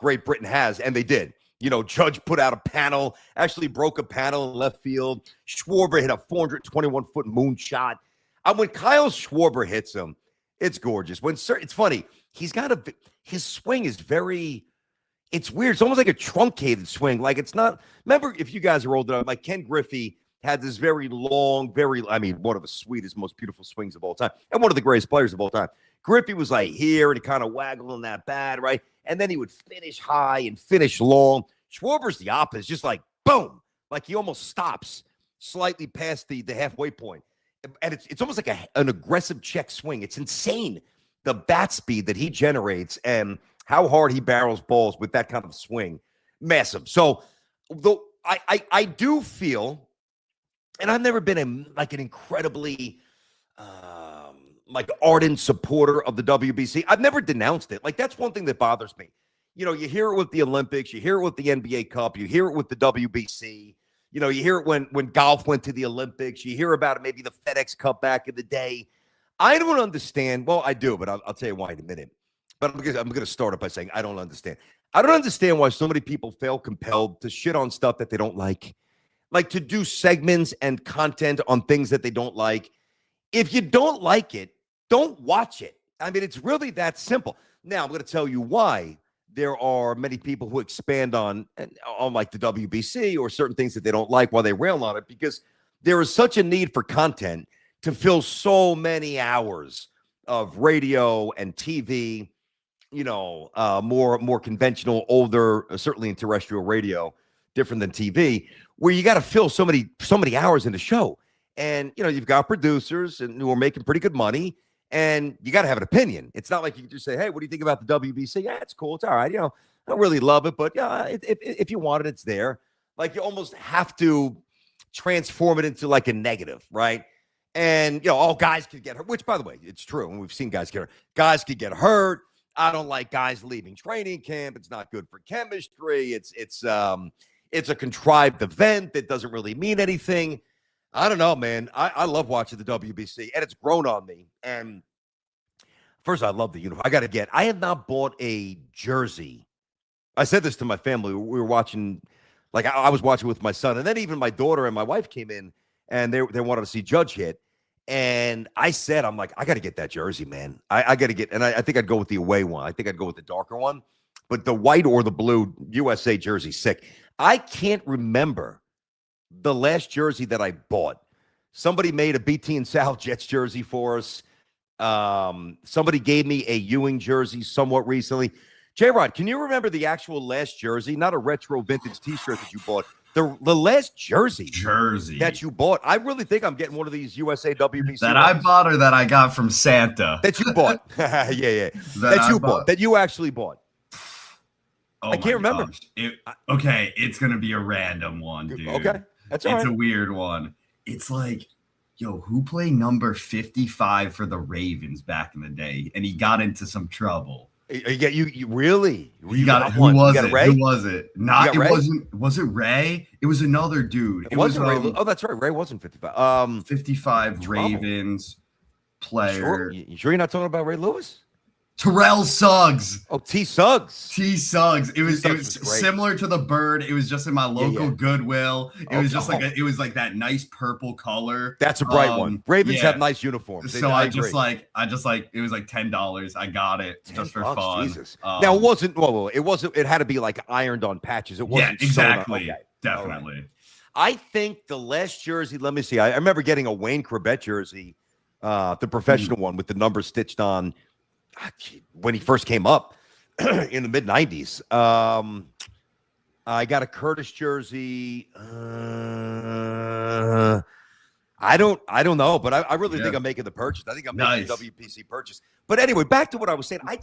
C: Great Britain has, and they did. Judge put out a panel, actually broke a panel in left field. Schwarber hit a 421-foot moonshot. When Kyle Schwarber hits him, it's gorgeous. It's funny. His swing is very. It's weird. It's almost like a truncated swing. Like it's not. Remember, if you guys are old enough, like Ken Griffey had this very long, one of the sweetest, most beautiful swings of all time, and one of the greatest players of all time. Griffey was like here and he kind of waggling that bat, right? And then he would finish high and finish long. Schwarber's the opposite, just like boom, like he almost stops slightly past the halfway point. And it's almost like an aggressive check swing. It's insane, the bat speed that he generates and how hard he barrels balls with that kind of swing. Massive. So though I do feel, and I've never been an incredibly ardent supporter of the WBC. I've never denounced it. Like, that's one thing that bothers me. You know, you hear it with the Olympics, you hear it with the NBA Cup, you hear it with the WBC. You know, you hear it when golf went to the Olympics. You hear about it, maybe the FedEx Cup back in the day. I don't understand. Well, I do, but I'll tell you why in a minute. But I'm going to start up by saying I don't understand. I don't understand why so many people feel compelled to shit on stuff that they don't like to do segments and content on things that they don't like. If you don't like it, don't watch it. I mean, it's really that simple. Now, I'm going to tell you why there are many people who expand on like the WBC or certain things that they don't like while they rail on it, because there is such a need for content to fill so many hours of radio and TV, you know, more conventional, older, certainly in terrestrial radio, different than TV, where you got to fill so many hours in the show. And, you know, you've got producers who are making pretty good money, and you got to have an opinion. It's not like you can just say, hey, what do you think about the WBC? Yeah, it's cool. It's all right. You know, I don't really love it, but yeah, if you want it, it's there. Like, you almost have to transform it into like a negative, right? And, you know, all guys could get hurt, which, by the way, it's true. And we've seen guys get hurt. Guys could get hurt. I don't like guys leaving training camp. It's not good for chemistry. It's a contrived event that doesn't really mean anything. I don't know, man. I love watching the WBC, and it's grown on me. And first, I love the uniform. I have not bought a jersey. I said this to my family. We were watching, like I was watching with my son, and then even my daughter and my wife came in, and they wanted to see Judge hit. And I said, I'm like, I got to get that jersey, man. I got to get, and I think I'd go with the away one. I think I'd go with the darker one. But the white or the blue USA jersey, sick. I can't remember the last jersey that I bought. Somebody made a BT and Sal Jets jersey for us. Somebody gave me a Ewing jersey somewhat recently. J-Rod, can you remember the actual last jersey? Not a retro vintage T-shirt that you bought. The last jersey that you bought. I really think I'm getting one of these USA WBC
D: that ones. I bought or that I got from Santa.
C: That you bought. Yeah. That you bought. That you actually bought.
D: Oh,
C: I can't remember.
D: Okay, it's going to be a random one, dude.
C: Okay. That's all right.
D: It's a weird one. It's like, yo, who played number 55 for the Ravens back in the day? And he got into some trouble.
C: You really?
D: You got it. Who was it? Who was it? Not. It wasn't. Was it Ray? It was another dude.
C: It wasn't Ray. Oh, that's right. Ray wasn't 55.
D: 55 Ravens player.
C: You sure you're not talking about Ray Lewis?
D: Terrell Suggs.
C: Oh, T. Suggs.
D: T. Suggs. It was similar to the bird. It was just in my local Goodwill. It was just like that nice purple color.
C: That's a bright one. Ravens have nice uniforms.
D: So I just like it was like $10. I got it just for fun.
C: Jesus. Now it wasn't. Well, it wasn't. It had to be like ironed on patches. It wasn't.
D: Yeah, exactly. Okay. Definitely.
C: Right. I think the last jersey. Let me see. I remember getting a Wayne Corbett jersey, the professional one with the numbers stitched on. When he first came up in the mid 90s, I got a Curtis jersey. I don't know, but I really think I'm making the purchase. I think I'm making the WBC purchase. But anyway, back to what I was saying. I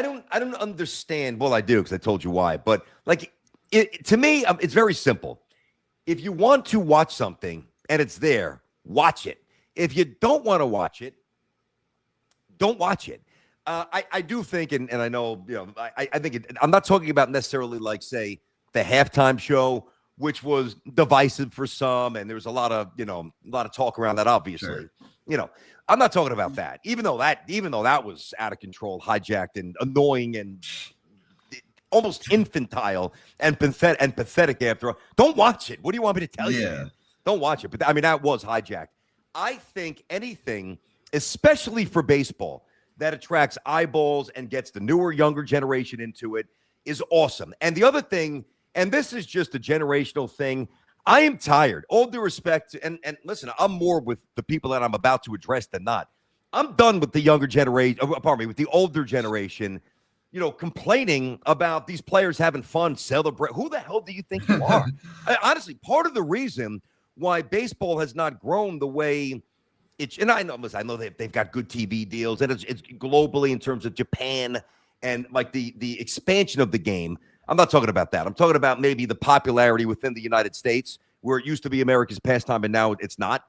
C: don't understand. Well, I do, because I told you why. But like, to me, it's very simple. If you want to watch something and it's there, watch it. If you don't want to watch it, don't watch it. I do think, and I know, you know, I think I'm not talking about necessarily like, say, the halftime show, which was divisive for some, and there was a lot of talk around that. Obviously, sure. You know, I'm not talking about that. Even though that was out of control, hijacked, and annoying, and almost infantile and pathetic. After all, don't watch it. What do you want me to tell you? Man? Don't watch it. But I mean, that was hijacked. I think anything, especially for baseball, that attracts eyeballs and gets the newer, younger generation into it is awesome. And the other thing, and this is just a generational thing, I am tired. All due respect, and listen, I'm more with the people that I'm about to address than not. I'm done with the younger generation, with the older generation, complaining about these players having fun, celebrate. Who the hell do you think you are? Honestly, part of the reason why baseball has not grown the way it's, and I know they've got good TV deals, and it's globally in terms of Japan and like the expansion of the game. I'm not talking about that. I'm talking about maybe the popularity within the United States, where it used to be America's pastime, and now it's not.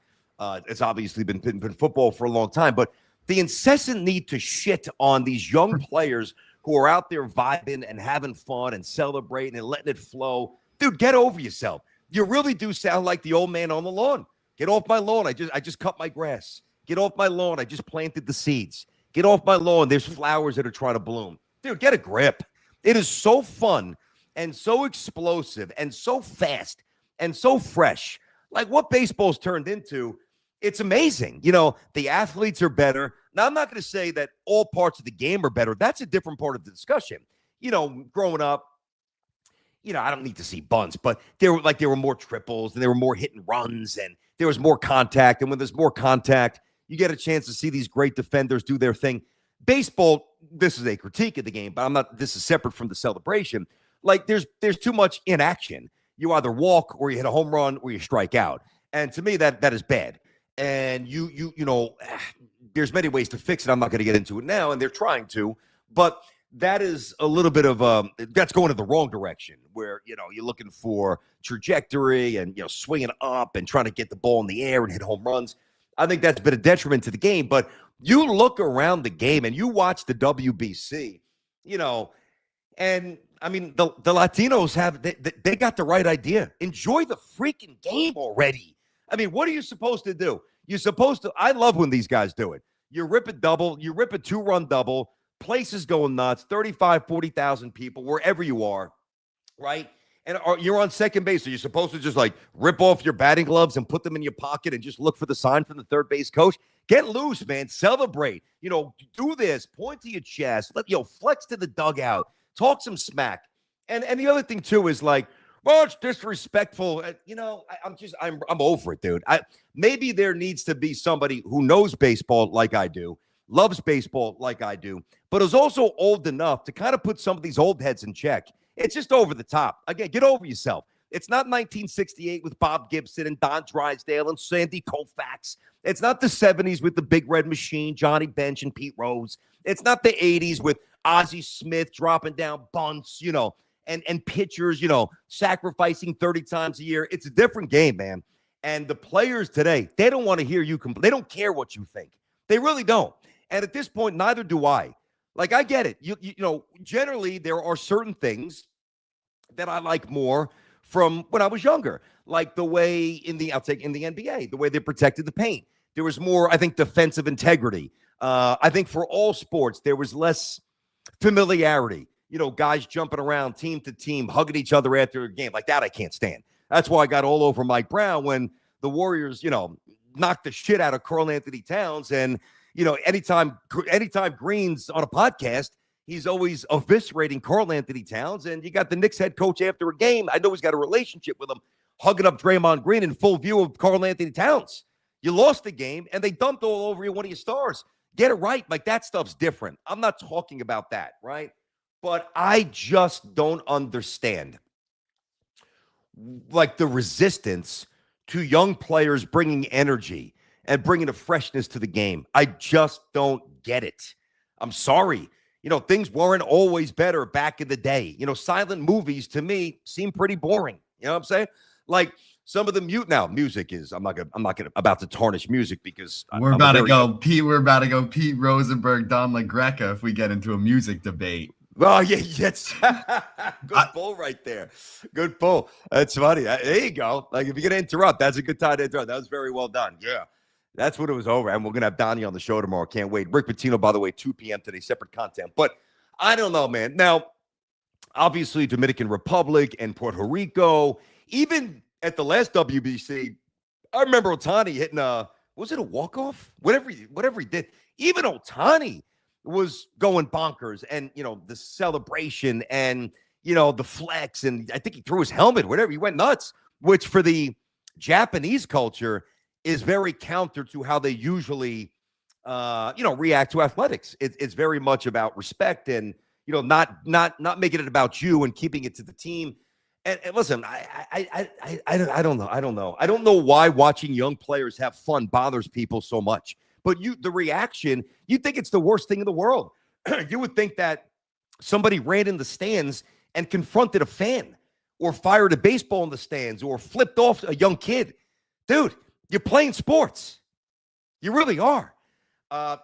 C: It's obviously been football for a long time, but the incessant need to shit on these young players who are out there vibing and having fun and celebrating and letting it flow. Dude, get over yourself. You really do sound like the old man on the lawn. Get off my lawn. I just cut my grass. Get off my lawn. I just planted the seeds. Get off my lawn. There's flowers that are trying to bloom. Dude, get a grip. It is so fun and so explosive and so fast and so fresh. Like what baseball's turned into, it's amazing. The athletes are better. Now, I'm not going to say that all parts of the game are better. That's a different part of the discussion. Growing up, I don't need to see bunts, but there were more triples and there were more hit and runs and there was more contact. And when there's more contact, you get a chance to see these great defenders do their thing. Baseball, this is a critique of the game, but this is separate from the celebration. Like there's too much inaction. You either walk or you hit a home run or you strike out. And to me, that is bad. And there's many ways to fix it. I'm not going to get into it now, and they're trying to, but that is a little bit of that's going in the wrong direction where, you're looking for trajectory and, swinging up and trying to get the ball in the air and hit home runs. I think that's been a detriment to the game, but you look around the game and you watch the WBC, and I mean, the Latinos they got the right idea. Enjoy the freaking game already. I mean, what are you supposed to do? You're supposed to, I love when these guys do it. You rip a double, you rip a 2-run double, places going nuts, 35, 40,000 people, wherever you are, right? And you're on second base, so you're supposed to just like rip off your batting gloves and put them in your pocket and just look for the sign from the third base coach. Get loose, man. Celebrate. Do this. Point to your chest. Flex to the dugout. Talk some smack. And the other thing too is like, well, it's disrespectful. I'm over it, dude. Maybe there needs to be somebody who knows baseball like I do, loves baseball like I do, but is also old enough to kind of put some of these old heads in check. It's just over the top. Again, get over yourself. It's not 1968 with Bob Gibson and Don Drysdale and Sandy Koufax. It's not the 70s with the Big Red Machine, Johnny Bench and Pete Rose. It's not the 80s with Ozzie Smith dropping down bunts, and pitchers, sacrificing 30 times a year. It's a different game, man. And the players today, they don't want to hear you complain. They don't care what you think. They really don't. And at this point, neither do I. Like, I get it. Generally, there are certain things that I like more from when I was younger, like the way in the NBA, the way they protected the paint. There was more, I think, defensive integrity. I think for all sports, there was less familiarity. Guys jumping around team to team, hugging each other after a game. Like that, I can't stand. That's why I got all over Mike Brown when the Warriors, knocked the shit out of Karl Anthony Towns. And, anytime Green's on a podcast, he's always eviscerating Karl Anthony Towns. And you got the Knicks head coach after a game. I know he's got a relationship with him, hugging up Draymond Green in full view of Karl Anthony Towns. You lost the game, and they dumped all over you, one of your stars. Get it right. Like, that stuff's different. I'm not talking about that, right? But I just don't understand, like, the resistance to young players bringing energy and bringing a freshness to the game. I just don't get it. I'm sorry. Things weren't always better back in the day. Silent movies, to me, seem pretty boring. You know what I'm saying? Like, some of the music is, I'm not about to tarnish music because
D: we're about to go Pete Rosenberg, Don LaGreca if we get into a music debate.
C: Oh, yeah, yes. Good pull right there. Good pull. That's funny. There you go. Like, if you're going to interrupt, that's a good time to interrupt. That was very well done. Yeah. That's what it was over. And we're going to have Donnie on the show tomorrow. Can't wait. Rick Pitino, by the way, 2 p.m. today, separate content. But I don't know, man. Now, obviously, Dominican Republic and Puerto Rico, even at the last WBC, I remember Ohtani hitting a was it a walk-off? Whatever he did. Even Ohtani was going bonkers, and, the celebration and, the flex, and I think he threw his helmet, whatever. He went nuts, which for the Japanese culture is very counter to how they usually, react to athletics. It's very much about respect and, not making it about you and keeping it to the team. And listen, I don't know. I don't know why watching young players have fun bothers people so much. But the reaction, you think it's the worst thing in the world. You would think that somebody ran in the stands and confronted a fan, or fired a baseball in the stands, or flipped off a young kid. Dude, you're playing sports. You really are.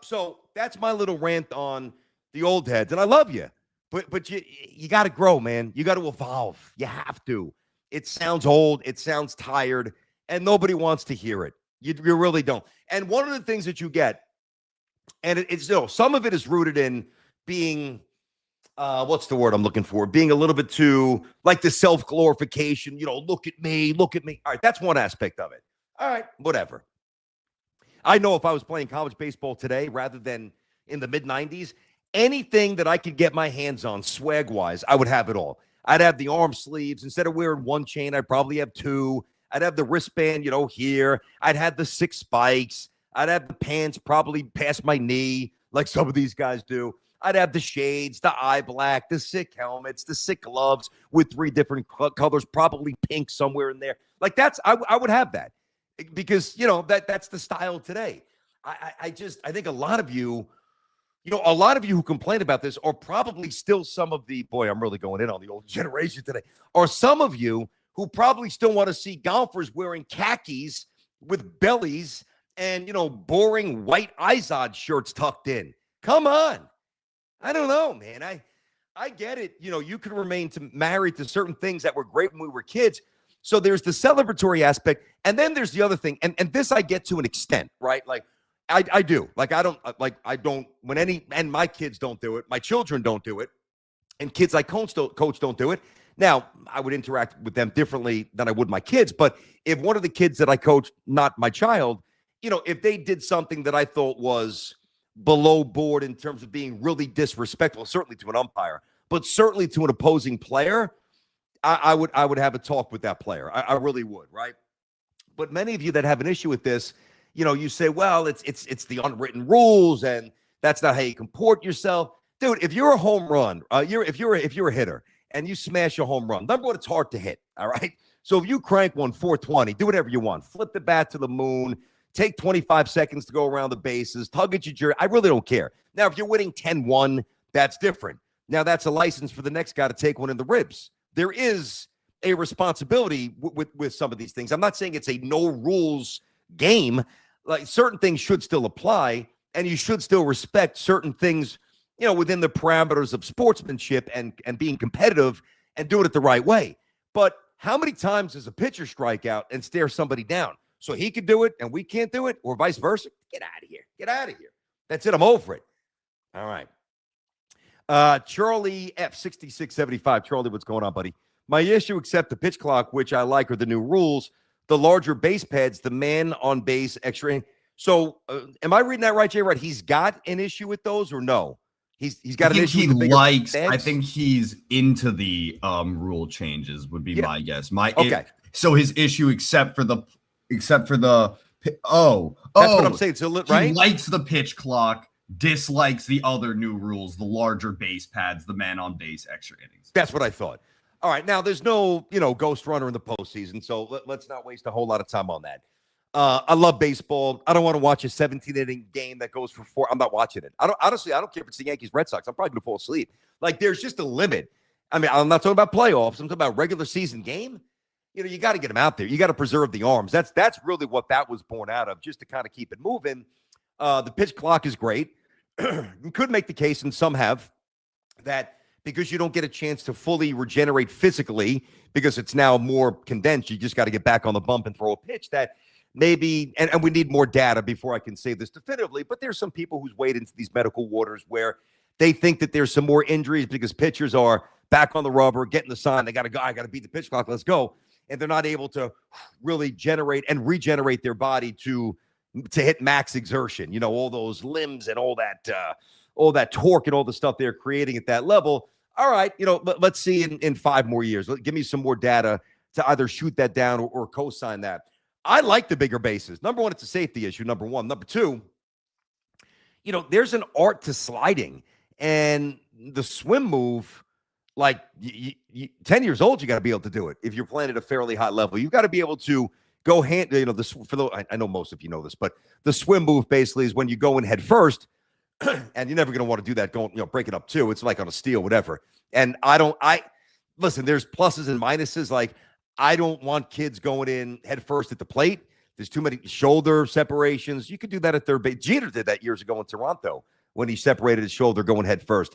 C: So that's my little rant on the old heads. And I love you. But you got to grow, man. You got to evolve. You have to. It sounds old. It sounds tired. And nobody wants to hear it. You really don't. And one of the things that you get, and it's some of it is rooted in being, what's the word I'm looking for? Being a little bit too, like the self-glorification, look at me. All right, that's one aspect of it. All right, whatever. I know if I was playing college baseball today rather than in the mid-90s, anything that I could get my hands on swag-wise, I would have it all. I'd have the arm sleeves. Instead of wearing one chain, I'd probably have two. I'd have the wristband, here. I'd have the 6 spikes. I'd have the pants probably past my knee, like some of these guys do. I'd have the shades, the eye black, the sick helmets, the sick gloves with 3 different colors, probably pink somewhere in there. Like I would have that because, that's the style today. I think a lot of you, who complain about this are probably still some of the, boy, I'm really going in on the old generation today, or some of you who probably still want to see golfers wearing khakis with bellies and, boring white Izod shirts tucked in. Come on. I don't know, man. I get it. You can remain married to certain things that were great when we were kids. So there's the celebratory aspect. And then there's the other thing. And this I get to an extent, right? Like, I do. Like, I don't, and my kids don't do it. My children don't do it. And kids I coach don't do it. Now, I would interact with them differently than I would my kids. But if one of the kids that I coach, not my child, if they did something that I thought was below board in terms of being really disrespectful, certainly to an umpire, but certainly to an opposing player, I would have a talk with that player. I really would, right? But many of you that have an issue with this, you say, well, it's the unwritten rules, and that's not how you comport yourself. Dude, if you're a home run, if you're a hitter and you smash a home run, number one, it's hard to hit, all right? So if you crank one 420, do whatever you want. Flip the bat to the moon, take 25 seconds to go around the bases, tug at your jersey. I really don't care. Now, if you're winning 10-1, that's different. Now, that's a license for the next guy to take one in the ribs. There is a responsibility with some of these things. I'm not saying it's a no-rules game. Like, certain things should still apply, and you should still respect certain things, within the parameters of sportsmanship and being competitive and doing it the right way. But how many times does a pitcher strike out and stare somebody down so he can do it and we can't do it, or vice versa? Get out of here. Get out of here. That's it. I'm over it. All right. Charlie F6675. Charlie, what's going on, buddy? My issue, except the pitch clock, which I like, are the new rules, the larger base pads, the man on base extra. So am I reading that right, Jay? Right. He's got an issue with those, or no? He's got an issue with the bigger pads?
D: I think he's into the rule changes would be my guess.
C: Okay.
D: So his issue, except for the
C: that's what I'm saying. So, right?
D: He likes the pitch clock, dislikes the other new rules, the larger base pads, the man on base extra innings.
C: That's what I thought. All right. Now, there's no, ghost runner in the postseason, so let's not waste a whole lot of time on that. I love baseball. I don't want to watch a 17-inning game that goes for 4. I'm not watching it. I don't care if it's the Yankees, Red Sox. I'm probably going to fall asleep. Like, there's just a limit. I mean, I'm not talking about playoffs. I'm talking about regular season game. You got to get them out there. You got to preserve the arms. That's really what that was born out of, just to kind of keep it moving. The pitch clock is great. You could make the case, and some have, that because you don't get a chance to fully regenerate physically because it's now more condensed, you just got to get back on the bump and throw a pitch, that maybe, and we need more data before I can say this definitively, but there's some people who's wade into these medical waters where they think that there's some more injuries because pitchers are back on the rubber, getting the sign, they got to go, I got to beat the pitch clock, let's go. And they're not able to really generate and regenerate their body to to hit max exertion, all those limbs and all that torque and all the stuff they're creating at that level. All right, let's see in 5 more years. Give me some more data to either shoot that down or co-sign that. I like the bigger bases. Number one, it's a safety issue, number one. Number two, there's an art to sliding. And the swim move, like 10 years old, you got to be able to do it. If you're playing at a fairly high level, you've got to be able to go hand, I know most of you know this, but the swim move basically is when you go in head first, and you're never going to want to do that going, break it up too. It's like on a steel, whatever. And listen, there's pluses and minuses. Like, I don't want kids going in head first at the plate. There's too many shoulder separations. You could do that at third base. Jeter did that years ago in Toronto when he separated his shoulder going head first.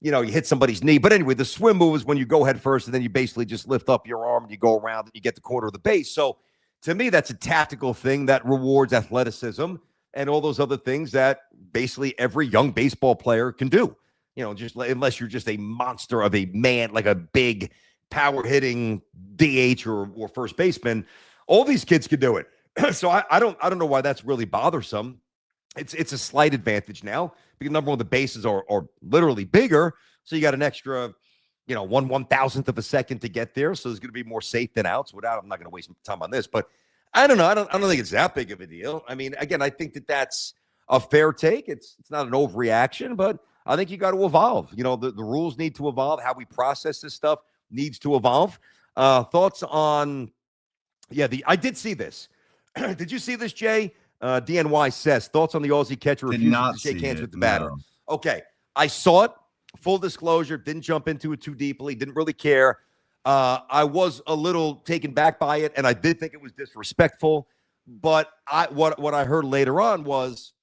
C: You hit somebody's knee. But anyway, the swim move is when you go head first and then you basically just lift up your arm and you go around and you get the corner of the base. So to me, that's a tactical thing that rewards athleticism and all those other things that basically every young baseball player can do. Just unless you're just a monster of a man, like a big power hitting DH or first baseman, all these kids can do it. So I don't know why that's really bothersome. It's a slight advantage now because number one, the bases are literally bigger. So you got an extra, 1/1000th of a second to get there. So there's going to be more safe than outs. I'm not going to waste time on this, but I don't know. I don't think it's that big of a deal. I mean, again, I think that's a fair take. It's not an overreaction, but I think you got to evolve. The rules need to evolve. How we process this stuff needs to evolve. Thoughts on, I did see this. Did you see this, Jay? DNY says, thoughts on the Aussie catcher refusing to shake hands with the batter. No. Okay. I saw it. Full disclosure, didn't jump into it too deeply, didn't really care. I was a little taken back by it, and I did think it was disrespectful. But what I heard later on was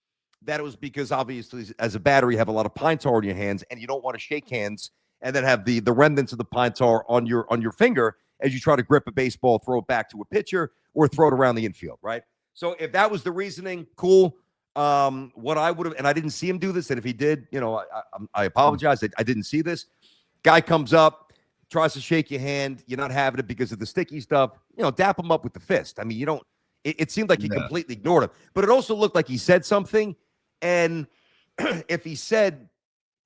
C: that it was because obviously as a batter, you have a lot of pine tar in your hands, and you don't want to shake hands and then have the remnants of the pine tar on your finger as you try to grip a baseball, throw it back to a pitcher, or throw it around the infield, right? So if that was the reasoning, cool. What I would have, and I didn't see him do this, and if he did, I apologize. I didn't see this. Guy comes up, tries to shake your hand. You're not having it because of the sticky stuff. Dap him up with the fist. I mean, you don't. It seemed like he completely ignored him, but it also looked like he said something. And if he said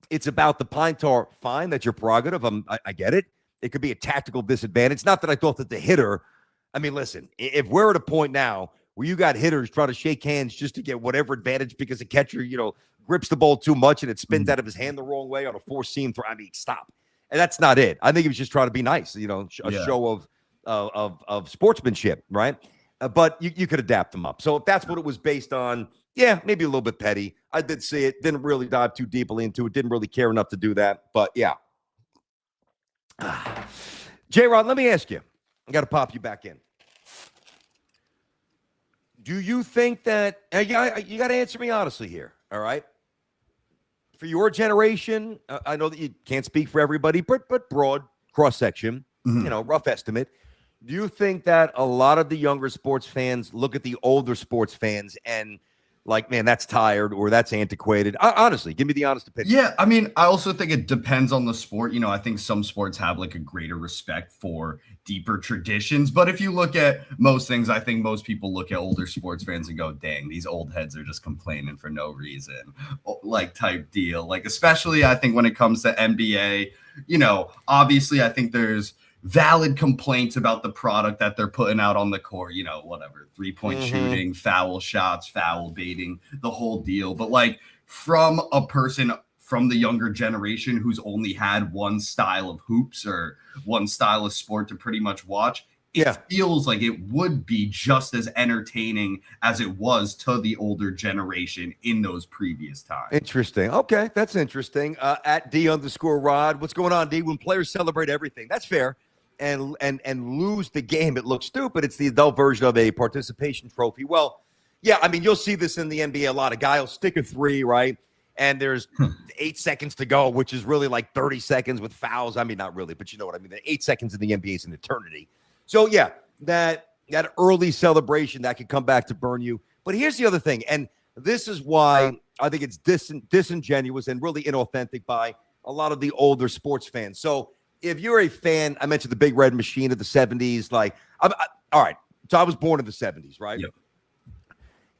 C: it's about the pine tar, fine, that's your prerogative. I get it. It could be a tactical disadvantage. Not that I thought that the hitter. I mean, listen, if we're at a point now where you got hitters trying to shake hands just to get whatever advantage because the catcher, grips the ball too much and it spins out of his hand the wrong way on a four-seam throw. I mean, stop. And that's not it. I think he was just trying to be nice, show of sportsmanship, right? But you could adapt them up. So if that's what it was based on, maybe a little bit petty. I did see it. Didn't really dive too deeply into it. Didn't really care enough to do that. But yeah. J-Rod, let me ask you. I got to pop you back in. Do you think that you got to answer me honestly here, all right? For your generation, I know that you can't speak for everybody, but broad cross-section, rough estimate. Do you think that a lot of the younger sports fans look at the older sports fans and like, man, that's tired or that's antiquated? Honestly, give me the honest opinion.
D: Yeah, I mean, I also think it depends on the sport. I think some sports have like a greater respect for deeper traditions. But if you look at most things, I think most people look at older sports fans and go, dang, these old heads are just complaining for no reason, like type deal. Like, especially I think when it comes to NBA, obviously I think there's valid complaints about the product that they're putting out on the court, whatever, 3-point shooting, foul shots, foul baiting, the whole deal. But like from a person from the younger generation who's only had one style of hoops or one style of sport to pretty much watch, it feels like it would be just as entertaining as it was to the older generation in those previous times.
C: Interesting. Okay, that's interesting. At D_Rod, what's going on, D? When players celebrate everything, that's fair. And lose the game, it looks stupid. It's the adult version of a participation trophy. Well, yeah, I mean, you'll see this in the NBA a lot. A guy will stick a three, right? And there's 8 seconds to go, which is really like 30 seconds with fouls. I mean, not really, but you know what I mean. The 8 seconds in the NBA is an eternity. So, yeah, that early celebration, that could come back to burn you. But here's the other thing, and this is why I think it's disingenuous and really inauthentic by a lot of the older sports fans. So, if you're a fan, I mentioned the Big Red Machine of the 70s. Like, all right, so I was born in the 70s, right? Yep.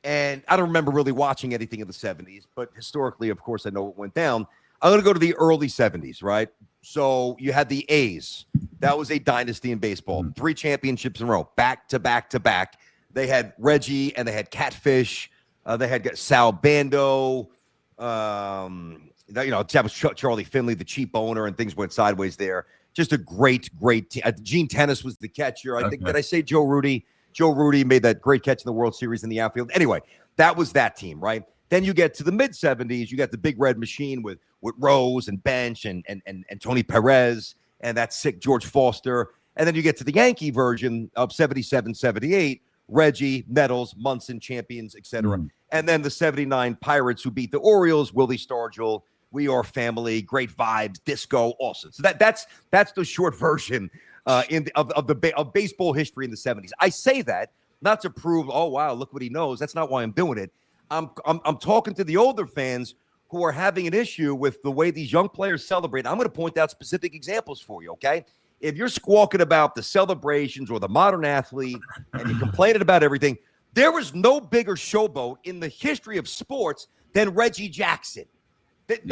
C: And I don't remember really watching anything in the 70s, but historically, of course, I know it went down. I'm going to go to the early 70s, right? So you had the A's. That was a dynasty in baseball. 3 championships in a row, back to back to back. They had Reggie and they had Catfish. They had Sal Bando. That was Charlie Finley, the cheap owner, and things went sideways there. Just a great team. Gene Tennis was the catcher. I think, did I say Joe Rudy? Joe Rudy made that great catch in the World Series in the outfield. Anyway, that was that team, right? Then you get to the mid-70s. You got the Big Red Machine with Rose and Bench and Tony Perez and that sick George Foster. And then you get to the Yankee version of 77, 78, Reggie, Nettles, Munson, champions, etc. And then the 79 Pirates who beat the Orioles, Willie Stargell, We Are Family, great vibes, disco, awesome. So that's the short version of baseball history in the 70s. I say that not to prove, oh wow, look what he knows. That's not why I'm doing it. I'm talking to the older fans who are having an issue with the way these young players celebrate. I'm going to point out specific examples for you, okay? If you're squawking about the celebrations or the modern athlete and you're complaining about everything, there was no bigger showboat in the history of sports than Reggie Jackson.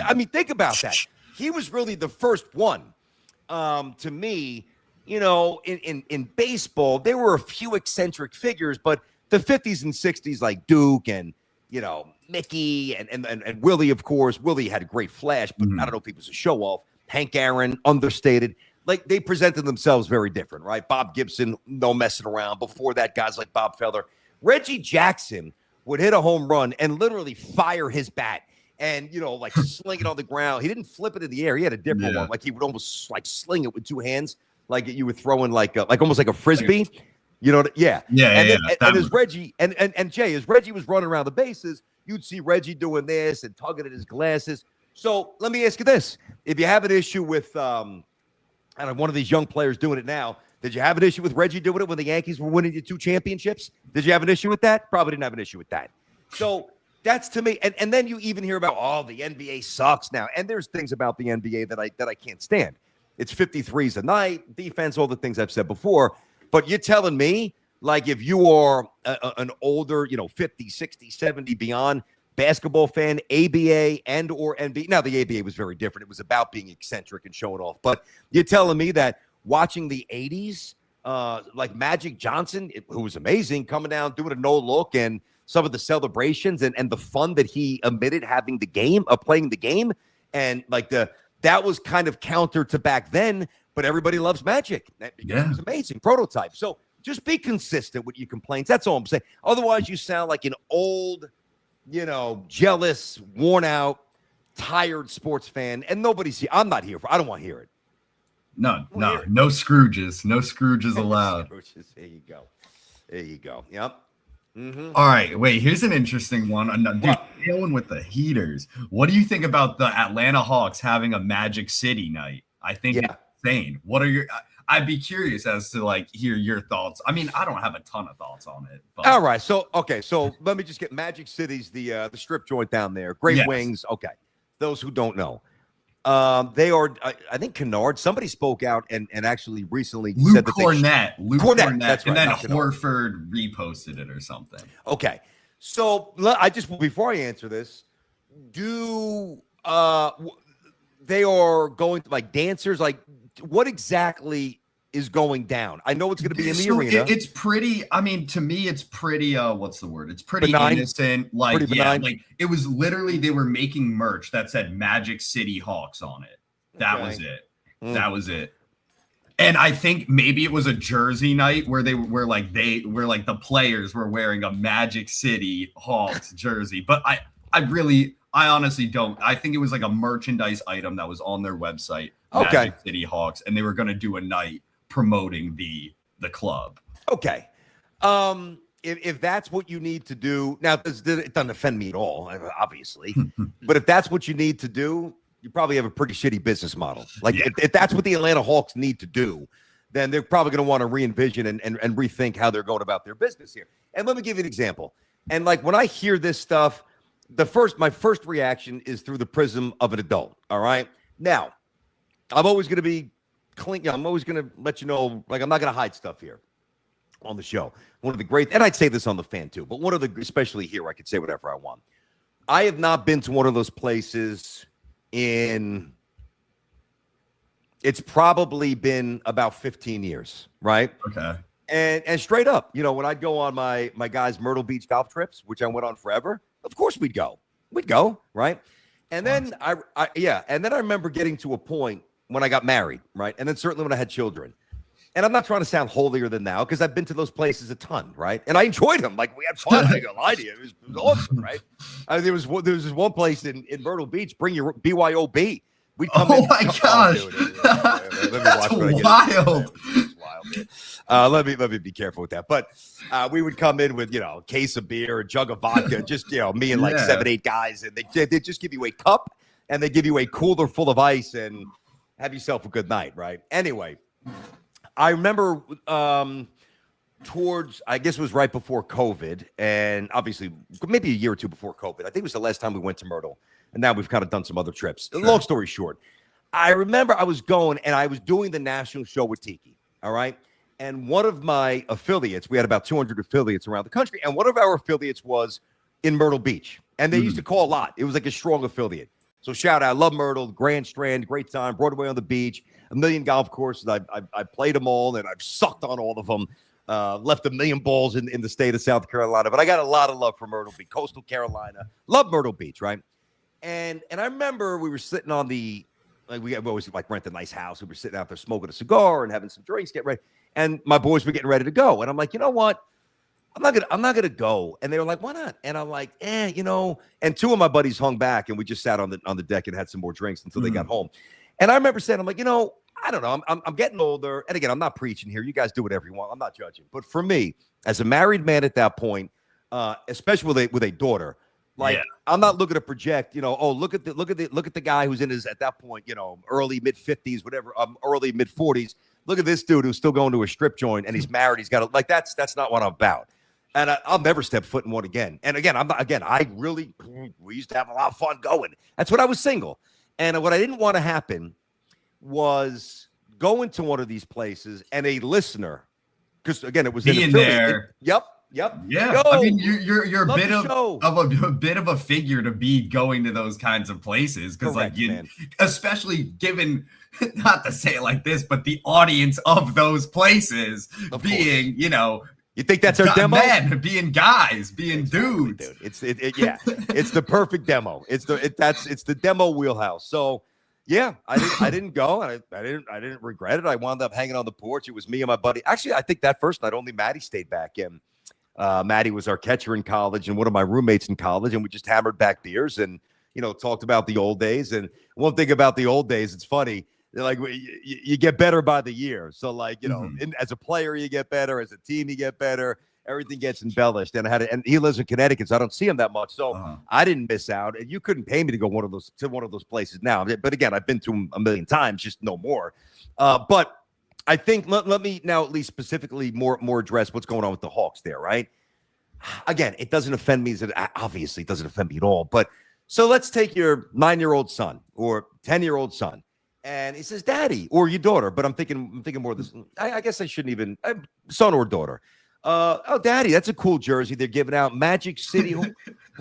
C: I mean, think about that. He was really the first one. To me, in baseball, there were a few eccentric figures, but the 50s and 60s, like Duke and, Mickey and Willie, of course. Willie had a great flash, but I don't know if he was a show-off. Hank Aaron, understated. Like, they presented themselves very different, right? Bob Gibson, no messing around. Before that, guys like Bob Feller. Reggie Jackson would hit a home run and literally fire his bat and, sling it on the ground. He didn't flip it in the air. He had a different one. Like, he would almost, sling it with 2 hands, like you were throwing, almost like a Frisbee. And as Reggie, and Jay, as Reggie was running around the bases, you'd see Reggie doing this and tugging at his glasses. So let me ask you this. If you have an issue with one of these young players doing it now, did you have an issue with Reggie doing it when the Yankees were winning the 2 championships? Did you have an issue with that? Probably didn't have an issue with that. So that's, to me, and then you even hear about, the NBA sucks now. And there's things about the NBA that I can't stand. It's 53s a night, defense, all the things I've said before. But you're telling me, if you are an older, 50, 60, 70, beyond basketball fan, ABA and or NBA. Now, the ABA was very different. It was about being eccentric and showing off. But you're telling me that watching the 80s, like Magic Johnson, who was amazing, coming down, doing a no-look, and some of the celebrations and the fun that he emitted having the game, playing the game, and that was kind of counter to back then, but everybody loves Magic. It was amazing. Prototype. So just be consistent with your complaints. That's all I'm saying. Otherwise, you sound like an old, jealous, worn out, tired sports fan, and nobody's here. I'm not here for. I don't want to hear it.
D: No Scrooges. No Scrooges allowed.
C: Scrooges. There you go. Yep. Mm-hmm.
D: All right, wait, here's an interesting one. Dude, dealing with the heaters. What do you think about the Atlanta Hawks having a Magic City night? I think it's insane. What are I'd be curious as to hear your thoughts. I mean, I don't have a ton of thoughts on it. But.
C: All right, so let me just get Magic City's the strip joint down there. Great wings. Okay, those who don't know. They are, I think, Kennard. Somebody spoke out and actually recently said that
D: Luke Cornett.
C: That's right,
D: and then Horford reposted it or something.
C: Okay, so before I answer this, they are going to dancers? What exactly is going down? I know it's going to be in the arena.
D: It's pretty. I mean, to me, it's pretty. What's the word? It's pretty
C: benign.
D: Innocent. It was literally they were making merch that said Magic City Hawks on it. That was it. That was it. And I think maybe it was a jersey night where the players were wearing a Magic City Hawks jersey. But I honestly don't. I think it was like a merchandise item that was on their website. Magic City Hawks, and they were going to do a night promoting the club.
C: Okay. If that's what you need to do, now it doesn't offend me at all, obviously, but if that's what you need to do, you probably have a pretty shitty business model. If that's what the Atlanta Hawks need to do, then they're probably going to want to re-envision and rethink how they're going about their business here. And let me give you an example. And when I hear this stuff, my first reaction is through the prism of an adult. All right. Now, I'm always going to be clean. I'm always going to let you know, I'm not going to hide stuff here. on the show. One of the great, and I'd say this on the Fan too, but one of the, especially here, I could say whatever I want. I have not been to one of those places in, it's probably been about 15 years, right?
D: Okay.
C: And straight up, you know, when I'd go on my guys' Myrtle Beach golf trips, which I went on forever, of course we'd go, right? And then and then I remember getting to a point when I got married, right? And then certainly when I had children. And I'm not trying to sound holier than thou, because I've been to those places a ton, right? And I enjoyed them. Like, we had fun. I ain't gonna lie to you. It was awesome, right? There was this one place in Myrtle Beach, bring your BYOB. We'd come in.
D: Oh my gosh. That's wild.
C: Let me be careful with that. But we would come in with, you know, a case of beer, a jug of vodka, just, you know, me and like 7, 8 guys. And they just give you a cup and they give you a cooler full of ice and have yourself a good night, right? Anyway, I remember towards, I guess it was right before COVID, and obviously maybe a year or two before COVID. I think it was the last time we went to Myrtle, and now we've kind of done some other trips. Sure. Long story short, I remember I was going, and I was doing the national show with Tiki, all right? And one of my affiliates, we had about 200 affiliates around the country, and one of our affiliates was in Myrtle Beach, and they used to call a lot. It was like a strong affiliate. So shout out, I love Myrtle, Grand Strand, great time, Broadway on the beach, a million golf courses. I played them all, and I've sucked on all of them. Left a million balls in the state of South Carolina, but I got a lot of love for Myrtle Beach, coastal Carolina. Love Myrtle Beach, right? And I remember we were sitting on the, like, we always like rent a nice house. We were sitting out there smoking a cigar and having some drinks, get ready. And my boys were getting ready to go, and I'm like, you know what? I'm not gonna go. And they were like, why not? And I'm like, you know. And 2 of my buddies hung back, and we just sat on the deck and had some more drinks until they got home. And I remember saying, I'm like, you know, I don't know. I'm getting older. And again, I'm not preaching here. You guys do whatever you want. I'm not judging. But for me, as a married man at that point, especially with a daughter, like, I'm not looking to project, you know, oh, look at the guy who's in his, at that point, you know, early mid-50s, whatever, early mid-40s. Look at this dude who's still going to a strip joint and he's married. He's got like, that's not what I'm about. And I'll never step foot in one again. And again, we used to have a lot of fun going. That's when I was single. And what I didn't want to happen was go into one of these places and a listener, because again, it was
D: being there.
C: Yep.
D: Yeah.
C: Yo,
D: I mean, you're a bit of a figure to be going to those kinds of places, because like especially given, not to say it like this, but the audience of those places being, you know.
C: You think that's our demo?
D: Men, being guys, being dudes.
C: Dude. It's the perfect demo. It's the demo wheelhouse. So yeah, I didn't go, and I didn't regret it. I wound up hanging on the porch. It was me and my buddy. Actually, I think that first night only Maddie stayed back in. Maddie was our catcher in college and one of my roommates in college, and we just hammered back beers and, you know, talked about the old days. And one thing about the old days, it's funny. Like, you get better by the year. So, like, you know, as a player, you get better. As a team, you get better. Everything gets embellished. And he lives in Connecticut, so I don't see him that much. So I didn't miss out. And you couldn't pay me to go to one of those places now. But again, I've been to them a million times, just no more. But I think let me now at least specifically more address what's going on with the Hawks there, right? Again, it doesn't offend me. Obviously, it doesn't offend me at all. But so let's take your 9-year-old son or 10-year-old son. And he says, Daddy, or your daughter, but I'm thinking more of this. I guess I shouldn't even, son or daughter. Oh, Daddy, that's a cool jersey they're giving out. Magic City.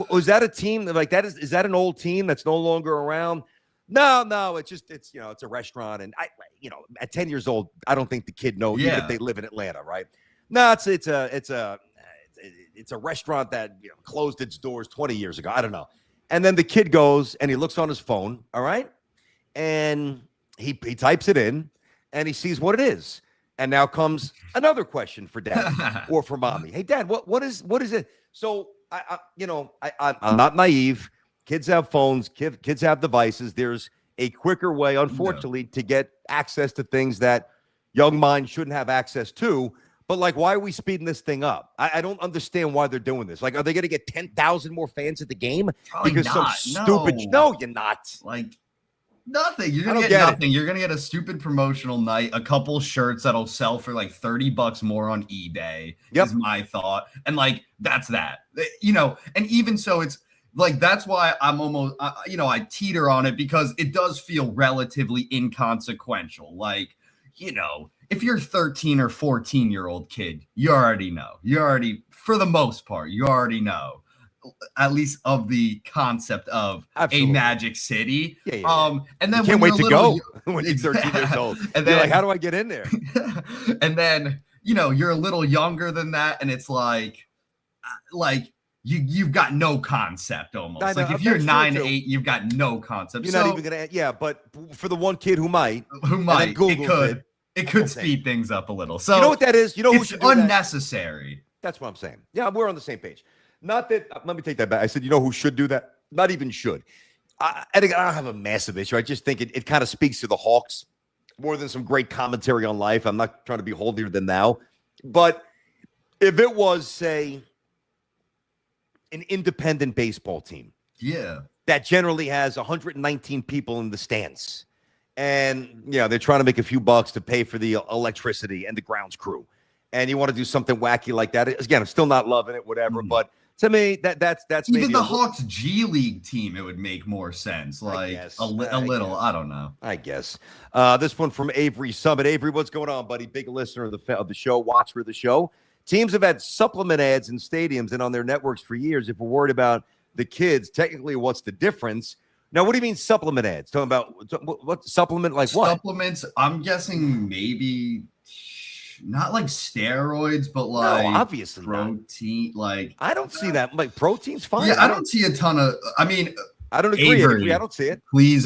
C: Was that a team like that? Is that an old team that's no longer around? No, it's you know, it's a restaurant. And at 10 years old, I don't think the kid knows even if they live in Atlanta, right? No, it's a restaurant that, you know, closed its doors 20 years ago. I don't know. And then the kid goes and he looks on his phone, all right? And he types it in and he sees what it is. And now comes another question for Dad or for Mommy. Hey, Dad, what is it? So I'm not naive. Kids have phones. Kids have devices. There's a quicker way, unfortunately, to get access to things that young minds shouldn't have access to. But, like, why are we speeding this thing up? I don't understand why they're doing this. Like, are they going to get 10,000 more fans at the game?
D: Probably
C: because
D: not.
C: some stupid. No, you're not.
D: Like, nothing. You're gonna get nothing. You're gonna get a stupid promotional night, a couple shirts that'll sell for like $30 more on eBay. Is my thought, and like that's that. You know, and even so, it's like that's why I'm almost I teeter on it, because it does feel relatively inconsequential. Like, you know, if you're 13 or 14-year-old kid, you already know. For the most part, you already know, at least of the concept of
C: Absolutely.
D: a Magic City.
C: Yeah.
D: And then
C: you can't wait to go when you're
D: Exactly.
C: 13 years old.
D: And
C: you're
D: then,
C: like, how do I get in there?
D: And then, you're a little younger than that, and it's like you've got no concept almost.
C: I know,
D: like if you're
C: that's
D: 9,
C: true, too.
D: 8, you've got no concept.
C: You're not even gonna, but for the one kid who might,
D: it could speed things up a little. So
C: you know what that is? You know who
D: it's
C: should do
D: unnecessary.
C: that? That's what I'm saying. Yeah, we're on the same page. Not that. Let me take that back. I said, you know who should do that? Not even should. I don't have a massive issue. I just think it kind of speaks to the Hawks more than some great commentary on life. I'm not trying to be holier than thou, but if it was, say, an independent baseball team, that generally has 119 people in the stands, and they're trying to make a few bucks to pay for the electricity and the grounds crew, and you want to do something wacky like that. Again, I'm still not loving it, whatever, but to me, that's
D: even
C: maybe
D: the Hawks G League team. It would make more sense, like a little. I don't know.
C: I guess this one from Avery Summit. Avery, what's going on, buddy? Big listener of the show, watcher of the show. Teams have had supplement ads in stadiums and on their networks for years. If we're worried about the kids, technically, what's the difference? Now, what do you mean supplement ads? Talking about what supplement? Like what?
D: Supplements? I'm guessing maybe not like steroids, but like
C: obviously
D: protein.
C: Not.
D: Like
C: I don't see that. Like protein's fine.
D: Yeah, I don't see a ton of. I mean,
C: I don't agree.
D: Avery,
C: I don't see it.
D: Please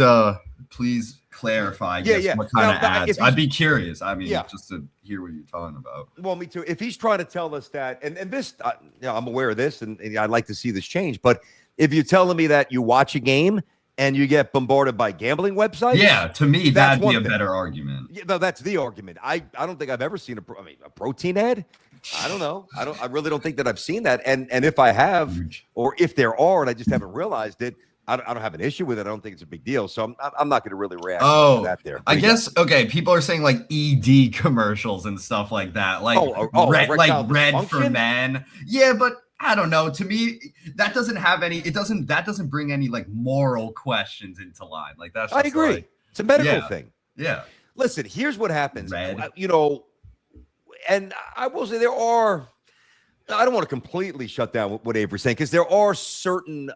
D: clarify. What kind of ads? I'd be curious. I mean, just to hear what you're talking about.
C: Well, me too. If he's trying to tell us that, and this, I'm aware of this, and I'd like to see this change. But if you're telling me that you watch a game and you get bombarded by gambling websites,
D: to me that'd be a better argument.
C: Yeah, no, that's the argument. I don't think I've ever seen a protein ad. I don't know. I really don't think that I've seen that. And if I have, or if there are, and I just haven't realized it, I don't have an issue with it. I don't think it's a big deal. So I'm not going to really react to that there.
D: I guess, people are saying like ED commercials and stuff like that. Like, red for men. Yeah, but I don't know. To me, that doesn't have any, that doesn't bring any like moral questions into line. Like that's just
C: I agree.
D: Like,
C: it's a medical thing.
D: Yeah.
C: Listen, here's what happens.
D: Red.
C: And I will say I don't want to completely shut down what Avery's saying, because there are certain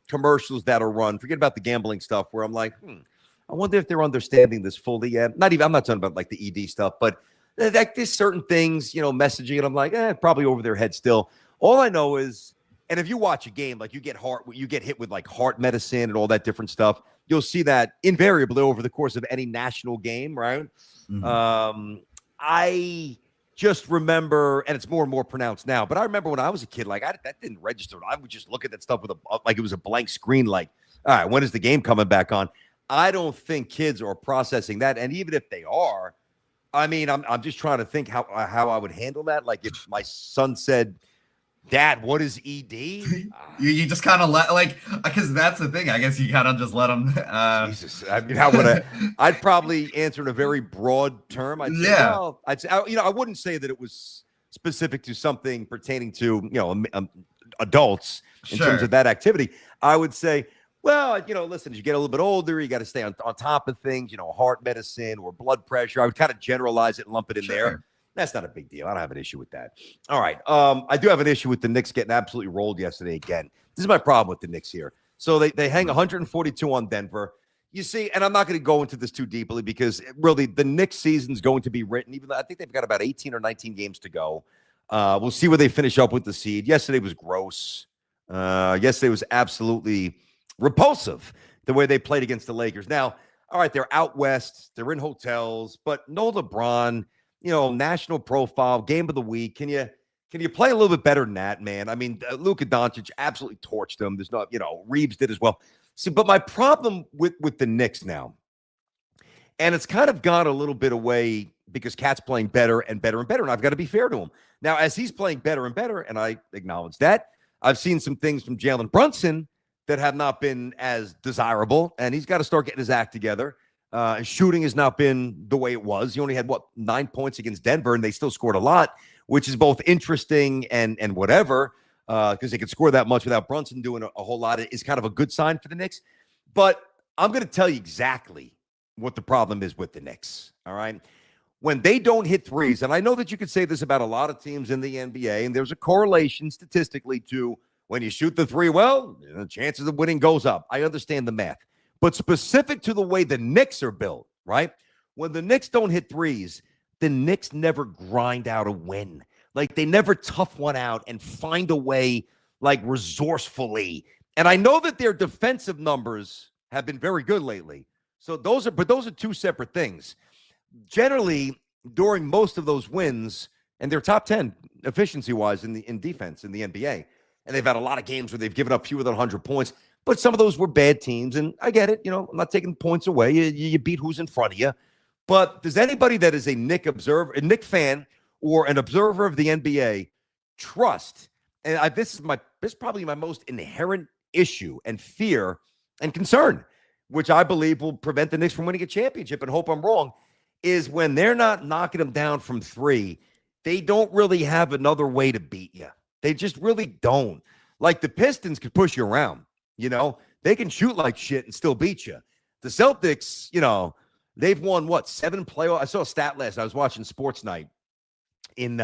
C: commercials that are run. Forget about the gambling stuff, where I'm like, I wonder if they're understanding this fully yet. I'm not talking about like the ED stuff, but like there's certain things, messaging, and I'm like, probably over their head still. All I know is, and if you watch a game, like you get hit with like heart medicine and all that different stuff, you'll see that invariably over the course of any national game, right? Mm-hmm. I just remember, and it's more and more pronounced now, but I remember when I was a kid, like that didn't register. I would just look at that stuff with like it was a blank screen, like, all right, when is the game coming back on? I don't think kids are processing that. And even if they are, I mean, I'm just trying to think how I would handle that. Like if my son said, Dad, what is ED?
D: You just kind of because that's the thing. I guess you kind of just let them.
C: Jesus, I mean, how would I'd probably answer in a very broad term. I'd say, well, I wouldn't say that it was specific to something pertaining to, adults in terms of that activity. I would say, well, listen, as you get a little bit older, you got to stay on top of things, heart medicine or blood pressure. I would kind of generalize it and lump it in there. That's not a big deal. I don't have an issue with that. All right. I do have an issue with the Knicks getting absolutely rolled yesterday again. This is my problem with the Knicks here. So they hang 142 on Denver. You see, and I'm not going to go into this too deeply because really the Knicks season's going to be written, even though I think they've got about 18 or 19 games to go. We'll see where they finish up with the seed. Yesterday was gross. Yesterday was absolutely repulsive, the way they played against the Lakers. Now, all right, they're out west. They're in hotels, but no LeBron. National profile, game of the week. Can you play a little bit better than that, man? I mean, Luka Doncic absolutely torched them. There's not, Reeves did as well. See, but my problem with the Knicks now, and it's kind of gone a little bit away because Cat's playing better and better and better, and I've got to be fair to him. Now, as he's playing better and better, and I acknowledge that, I've seen some things from Jalen Brunson that have not been as desirable, and he's got to start getting his act together. And shooting has not been the way it was. He only had 9 points against Denver, and they still scored a lot, which is both interesting and whatever, because they could score that much without Brunson doing a whole lot. Is kind of a good sign for the Knicks. But I'm going to tell you exactly what the problem is with the Knicks. All right, when they don't hit threes, and I know that you could say this about a lot of teams in the NBA, and there's a correlation statistically to when you shoot the three, well, the chances of winning goes up. I understand the math. But specific to the way the Knicks are built, right? When the Knicks don't hit threes, the Knicks never grind out a win. Like, they never tough one out and find a way, like, resourcefully. And I know that their defensive numbers have been very good lately. So those are two separate things. Generally, during most of those wins, and they're top 10 efficiency-wise in defense in the NBA, and they've had a lot of games where they've given up fewer than 100 points, but some of those were bad teams, and I get it. I'm not taking points away. You beat who's in front of you. But does anybody that is a Knick observer, a Knick fan, or an observer of the NBA trust, and this is probably my most inherent issue and fear and concern, which I believe will prevent the Knicks from winning a championship, and hope I'm wrong, is when they're not knocking them down from three, they don't really have another way to beat you. They just really don't. Like, the Pistons could push you around. They can shoot like shit and still beat you. The Celtics, they've won, 7 playoffs? I saw a stat last night. I was watching Sports Night on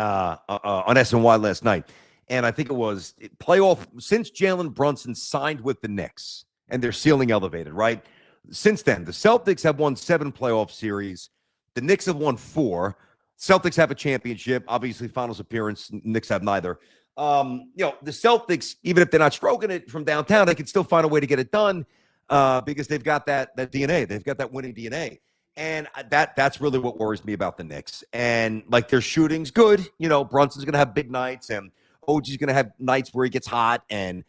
C: SNY last night. And I think it was playoff since Jalen Brunson signed with the Knicks and their ceiling elevated, right? Since then, the Celtics have won 7 playoff series. The Knicks have won 4. Celtics have a championship, obviously finals appearance. Knicks have neither. The Celtics, even if they're not stroking it from downtown, they can still find a way to get it done because they've got that DNA. They've got that winning DNA. And that's really what worries me about the Knicks. And, like, their shooting's good. Brunson's going to have big nights, and OG's going to have nights where he gets hot. And,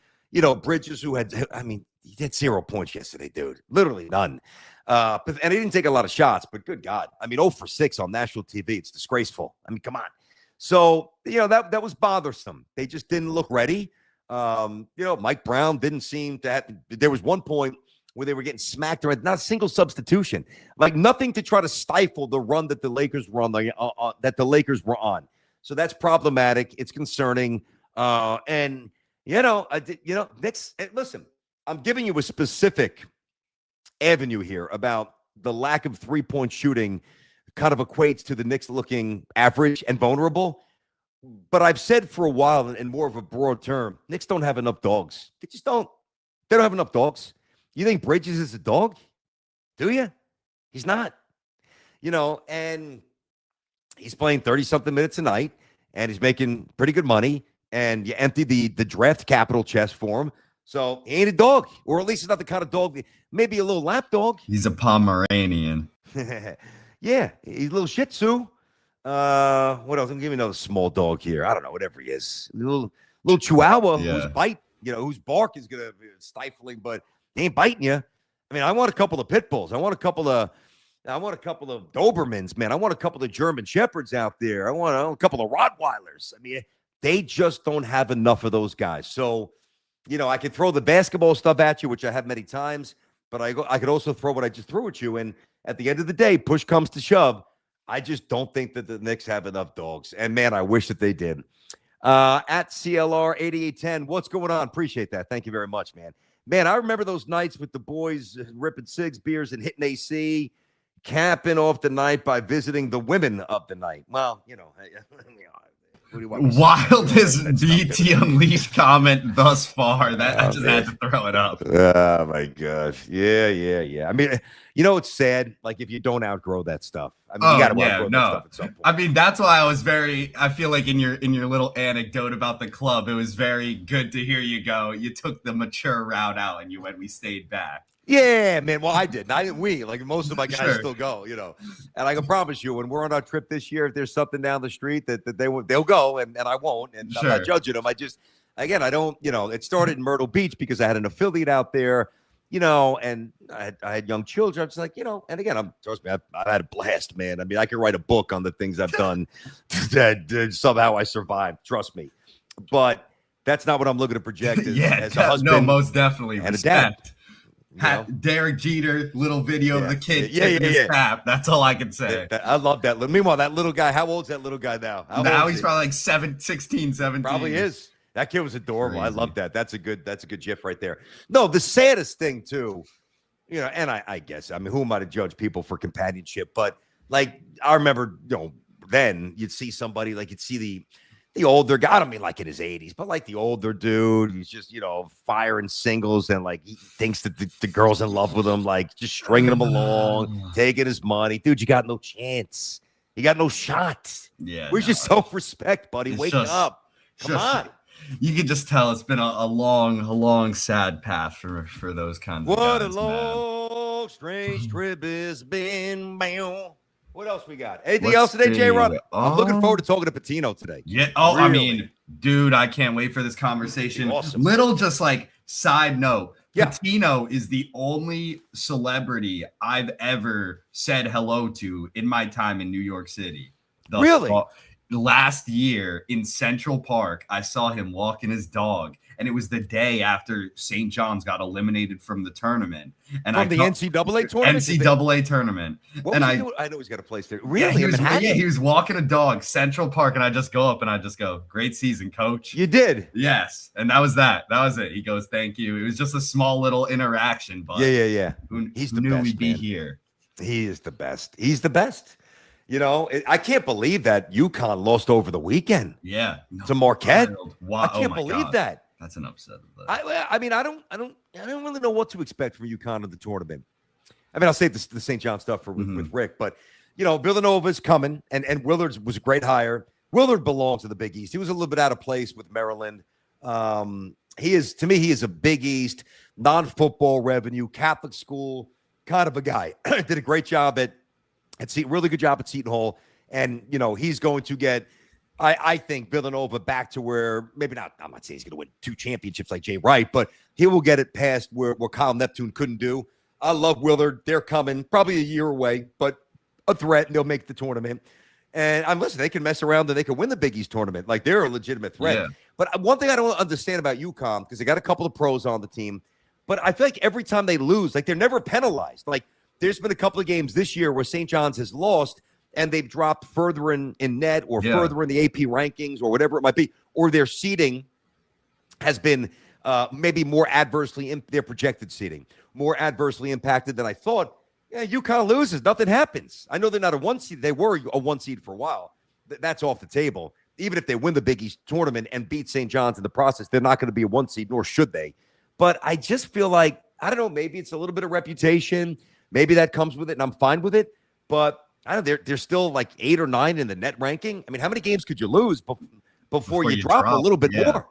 C: Bridges, he had 0 points yesterday, dude. Literally none. And he didn't take a lot of shots, but good God. 0 for 6 on national TV. It's disgraceful. Come on. So, that was bothersome. They just didn't look ready. Mike Brown didn't seem to have – there was one point where they were getting smacked around, not a single substitution. Like, nothing to try to stifle the run that the Lakers were on. So that's problematic. It's concerning. And, Knicks – listen, I'm giving you a specific avenue here about the lack of three-point shooting kind of equates to the Knicks looking average and vulnerable. But I've said for a while, in more of a broad term, Knicks don't have enough dogs. They just don't. They don't have enough dogs. You think Bridges is a dog? Do you? He's not. And he's playing 30-something minutes a night, and he's making pretty good money, and you empty the draft capital chest for him. So he ain't a dog, or at least he's not the kind of dog, maybe a little lap dog.
D: He's a Pomeranian.
C: Yeah, he's a little Shih Tzu. What else? I'm giving another small dog here. I don't know, whatever he is. A little Chihuahua whose bark is gonna be stifling, but he ain't biting you. I want a couple of pit bulls. I want a couple of Dobermans, man. I want a couple of German Shepherds out there. I want a couple of Rottweilers. They just don't have enough of those guys. So, I could throw the basketball stuff at you, which I have many times, but I could also throw what I just threw at you. And at the end of the day, push comes to shove, I just don't think that the Knicks have enough dogs. And, man, I wish that they did. At CLR 8810, what's going on? Appreciate that. Thank you very much, man. Man, I remember those nights with the boys ripping cigs, beers, and hitting AC, capping off the night by visiting the women of the night. Well, what do you want?
D: Wildest BT Unleashed comment thus far. I just had to throw it up.
C: Oh, my gosh. Yeah. It's sad, like, if you don't outgrow that stuff. You got to outgrow that stuff at some point.
D: That's why I feel like in your little anecdote about the club, it was very good to hear you go. You took the mature route out and we stayed back.
C: Yeah, man. Well, I didn't. Like, most of my guys still go, And I can promise you, when we're on our trip this year, if there's something down the street that they'll go, and I won't. And I'm not judging them. I don't, it started in Myrtle Beach because I had an affiliate out there, and I had young children. I'm just like, and again, trust me, I had a blast, man. I could write a book on the things I've done that somehow I survived. Trust me. But that's not what I'm looking to project as a husband. No,
D: most definitely.
C: And respect.
D: A dad. Derek Jeter, little video of the kid taking his crap. That's all I can say.
C: I love that. Meanwhile, that little guy, how old's that little guy now?
D: Now he's probably like 16, 17.
C: Probably is. That kid was adorable. Crazy. I love that. That's a good GIF right there. No, the saddest thing too, and I guess, who am I to judge people for companionship? But Like I remember, then you'd see somebody like you'd see the older guy. I don't mean like in his 80s, but like the older dude, he's just, firing singles and like he thinks that the girl's in love with him, like just stringing him along, taking his money. Dude, you got no chance. You got no shot.
D: Yeah.
C: Where's your self-respect, buddy? Wake up. Come on.
D: You can just tell it's been a long, sad path for those kinds of guys.
C: What a long, strange trip it's been. Bam. What else we got? Anything else today, J-Rod? I'm looking forward to talking to Patino today.
D: Yeah. Oh, really? I mean, dude, I can't wait for this conversation.
C: Awesome.
D: Little just like side note.
C: Yeah.
D: Patino is the only celebrity I've ever said hello to in my time in New York City.
C: Really?
D: Last year in Central Park, I saw him walking his dog, and it was the day after St. John's got eliminated from the tournament. And
C: from the NCAA tournament?
D: NCAA tournament.
C: What was he doing? I know he's got a place there. Really?
D: He was walking a dog, Central Park, and I just go up and I just go, "Great season, coach."
C: You did?
D: Yes. And that was that. That was it. He goes, "Thank you." It was just a small little interaction, but
C: yeah.
D: He's the best, we'd be
C: man.
D: Here.
C: He is the best. He's the best. I can't believe that UConn lost over the weekend.
D: Yeah,
C: to Marquette.
D: Wow.
C: I can't believe that.
D: That's an upset.
C: I mean, I don't really know what to expect from UConn in the tournament. I mean, I'll save the St. John stuff with Rick, but Villanova's coming, and Willard was a great hire. Willard belongs to the Big East. He was a little bit out of place with Maryland. He is a Big East non-football revenue Catholic school kind of a guy. Did a great job at really good job at Seton Hall. And, he's going to get, I think, Villanova back to where maybe not, I'm not saying he's going to win 2 championships like Jay Wright, but he will get it past where Kyle Neptune couldn't do. I love Willard. They're coming probably a year away, but a threat, and they'll make the tournament. And listen, they can mess around and they can win the Big East tournament. Like, they're a legitimate threat. Yeah. But one thing I don't understand about UConn, because they got a couple of pros on the team, but I feel like every time they lose, like, they're never penalized. Like, there's been a couple of games this year where St. John's has lost and they've dropped further in net or further in the AP rankings or whatever it might be, or their seeding has been maybe more adversely, their projected seeding, more adversely impacted than I thought. Yeah, UConn loses. Nothing happens. I know they're not a 1 seed. They were a 1 seed for a while. That's off the table. Even if they win the Big East tournament and beat St. John's in the process, they're not going to be a 1 seed, nor should they. But I just feel like, I don't know, maybe it's a little bit of reputation. Maybe that comes with it, and I'm fine with it. But I don't know, they're still like 8 or 9 in the net ranking. I mean, how many games could you lose before you drop a little bit more?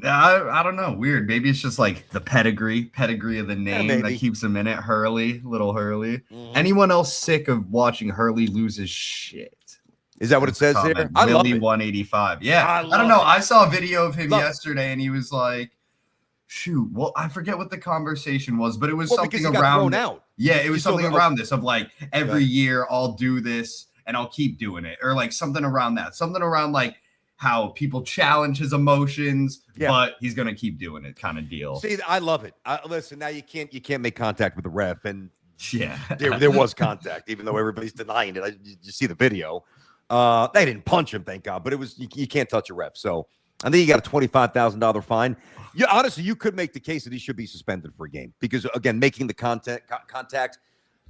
D: I don't know. Weird. Maybe it's just like the pedigree of the name that keeps them in it. Hurley, little Hurley. Mm-hmm. Anyone else sick of watching Hurley lose his shit?
C: Is that what it says there? I love it.
D: 185. Yeah. I don't know. I saw a video of him yesterday, and he was like, shoot, well, I forget what the conversation was, but it was something around out. Yeah, it was something around this of like every year I'll do this and I'll keep doing it, or like something around that, something around like how people challenge his emotions, but he's gonna keep doing it, kind of deal.
C: See, I love it. Listen, now you can't make contact with the ref, and there was contact, even though everybody's denying it. You see the video. They didn't punch him, thank God, but it was you can't touch a ref, so. I think he got a $25,000 fine. Yeah, honestly, you could make the case that he should be suspended for a game because, again, making the contact.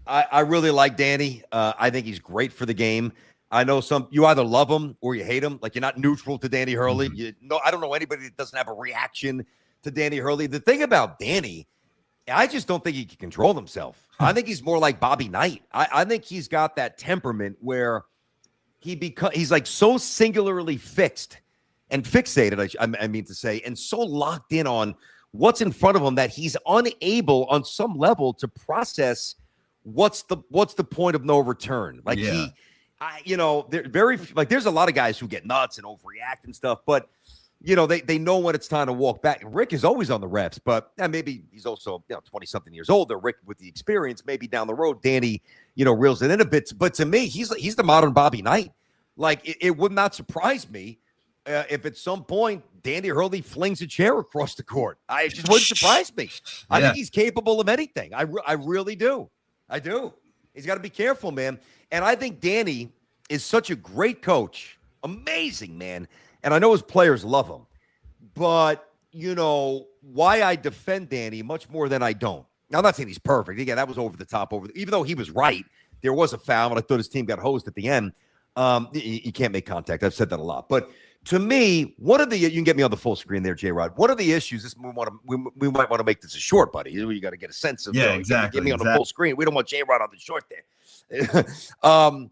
C: I really like Danny. I think he's great for the game. I know you either love him or you hate him. Like, you're not neutral to Danny Hurley. Mm-hmm. I don't know anybody that doesn't have a reaction to Danny Hurley. The thing about Danny, I just don't think he can control himself. I think he's more like Bobby Knight. I think he's got that temperament where he's like so singularly fixed and fixated, I mean to say, and so locked in on what's in front of him that he's unable on some level to process what's the point of no return. Like they're very like there's a lot of guys who get nuts and overreact and stuff, but they know when it's time to walk back. Rick is always on the refs, but maybe he's also 20-something years older. Rick with the experience, maybe down the road, Danny reels it in a bit. But to me, he's the modern Bobby Knight. Like it would not surprise me. If at some point Danny Hurley flings a chair across the court, it just wouldn't surprise me. I think he's capable of anything. I really do. I do. He's got to be careful, man. And I think Danny is such a great coach. Amazing, man. And I know his players love him. But, why I defend Danny much more than I don't. Now, I'm not saying he's perfect. Again, that was over the top. Even though he was right, there was a foul, and I thought his team got hosed at the end. You can't make contact. I've said that a lot. But to me, you can get me on the full screen there, J-Rod. What are the issues? We might want to make this a short, buddy. You got to get a sense of,
D: exactly.
C: Get me on the full screen. We don't want J-Rod on the short there.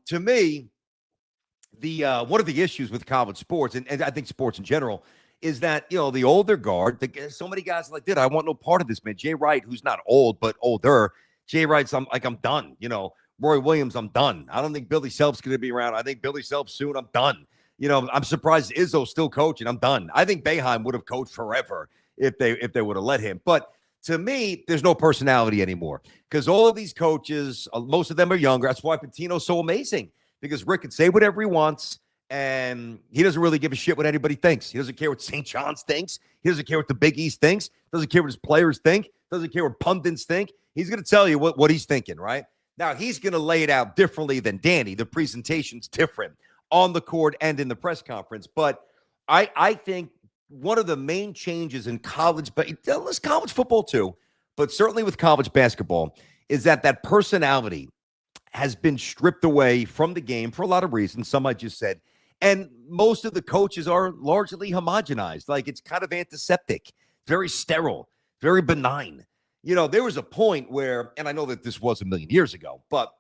C: To me, one of the issues with college sports, and I think sports in general, is that, the older guard, so many guys are like, dude, I want no part of this, man. Jay Wright, who's not old, but older. Jay Wright's, I'm done. Roy Williams, I'm done. I don't think Billy Self's going to be around. I think Billy Self soon, I'm done. I'm surprised Izzo's still coaching. I'm done. I think Boeheim would have coached forever if they would have let him. But to me, there's no personality anymore because all of these coaches, most of them are younger. That's why Pitino's so amazing, because Rick can say whatever he wants, and he doesn't really give a shit what anybody thinks. He doesn't care what St. John's thinks. He doesn't care what the Big East thinks. Doesn't care what his players think. Doesn't care what pundits think. He's going to tell you what he's thinking, right? Now, he's going to lay it out differently than Danny. The presentation's different on the court and in the press conference. But I think one of the main changes in college, but it's college football too, but certainly with college basketball, is that personality has been stripped away from the game for a lot of reasons. Some I just said. And most of the coaches are largely homogenized. Like, it's kind of antiseptic, very sterile, very benign. There was a point where, and I know that this was a million years ago, but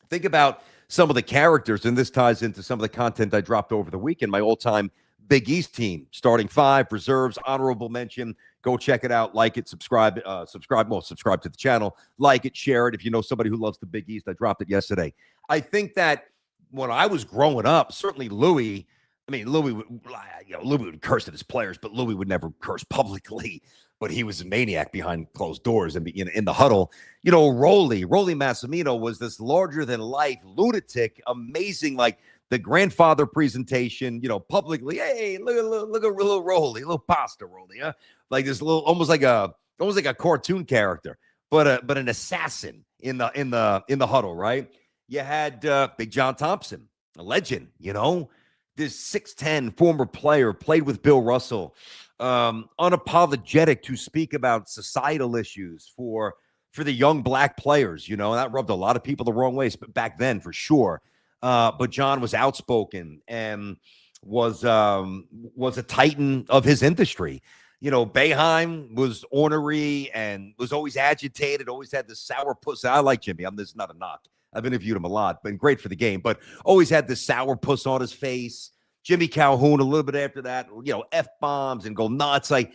C: think about some of the characters, and this ties into some of the content I dropped over the weekend. My all-time Big East team, starting five, reserves, honorable mention. Go check it out, like it, subscribe to the channel, like it, share it. If you know somebody who loves the Big East, I dropped it yesterday. I think that when I was growing up, certainly Louis would curse at his players, but Louis would never curse publicly. But he was a maniac behind closed doors and in the huddle. Rolly Massimino was this larger-than-life lunatic, amazing, like the grandfather presentation, publicly. Hey, look at little Rolly, little pasta Rolly, huh? Like this little, almost like a cartoon character, but an assassin in the huddle, right? You had Big John Thompson, a legend, this 6'10" former player, played with Bill Russell, unapologetic to speak about societal issues for the young black players, and that rubbed a lot of people the wrong way, but back then for sure. But John was outspoken and was a titan of his industry. Boeheim was ornery and was always agitated, always had this sour puss. I like Jimmy. This is not a knock. I've interviewed him a lot, been great for the game, but always had this sour puss on his face. Jimmy Calhoun, a little bit after that, F-bombs and go nuts. Like,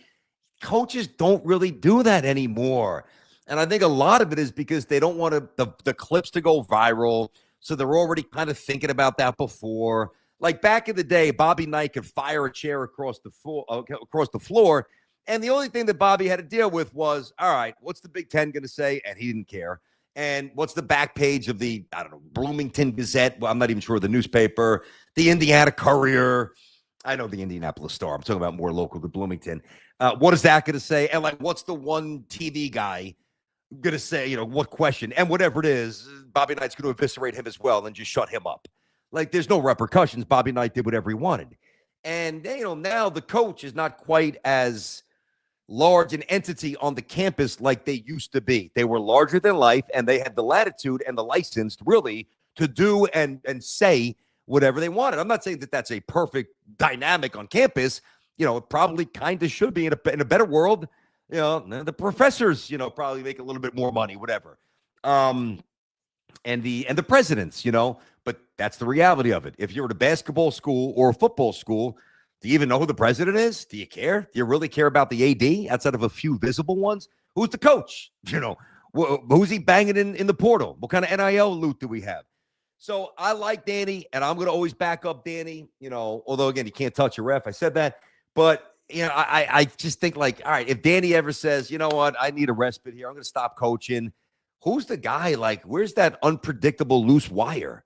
C: coaches don't really do that anymore. And I think a lot of it is because they don't want the clips to go viral. So they're already kind of thinking about that before. Like back in the day, Bobby Knight could fire a chair across the floor. And the only thing that Bobby had to deal with was, all right, what's the Big Ten going to say? And he didn't care. And what's the back page of the, Bloomington Gazette? Well, I'm not even sure the newspaper, the Indiana Courier. I know the Indianapolis Star. I'm talking about more local to Bloomington. What is that going to say? And what's the one TV guy going to say, what question? And whatever it is, Bobby Knight's going to eviscerate him as well and just shut him up. Like, there's no repercussions. Bobby Knight did whatever he wanted. And, now the coach is not quite as large an entity on the campus like they used to be. They were larger than life, and they had the latitude and the license really to do and say whatever they wanted. I'm not saying that that's a perfect dynamic on campus. It probably kind of should be in a better world. The professors, probably make a little bit more money, whatever. And the presidents, but that's the reality of it. If you're at a basketball school or a football school, do you even know who the president is? Do you care? Do you really care about the AD outside of a few visible ones? Who's the coach? Who's he banging in the portal? What kind of NIL loot do we have? So I like Danny, and I'm going to always back up Danny, although, again, you can't touch a ref. I said that. But, I just think, like, all right, if Danny ever says, you know what, I need a respite here, I'm going to stop coaching, who's the guy? Like, where's that unpredictable loose wire?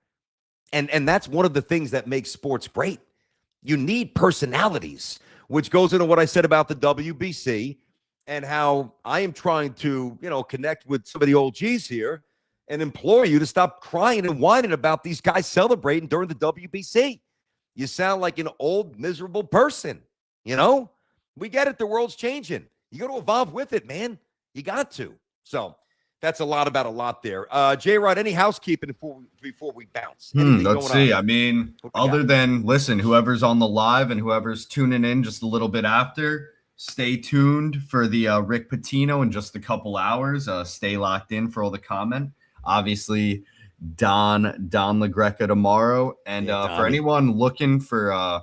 C: And that's one of the things that makes sports great. You need personalities, which goes into what I said about the WBC and how I am trying to, connect with some of the old G's here and implore you to stop crying and whining about these guys celebrating during the WBC. You sound like an old, miserable person, We get it. The world's changing. You got to evolve with it, man. You got to. So That's a lot about a lot there. J-Rod, any housekeeping before we bounce? Anything
D: Let's
C: going
D: see.
C: on?
D: I mean, other than, listen, whoever's on the live and whoever's tuning in just a little bit after, stay tuned for the Rick Pitino in just a couple hours. Stay locked in for all the comment. Obviously, Don LaGreca tomorrow. And for anyone looking for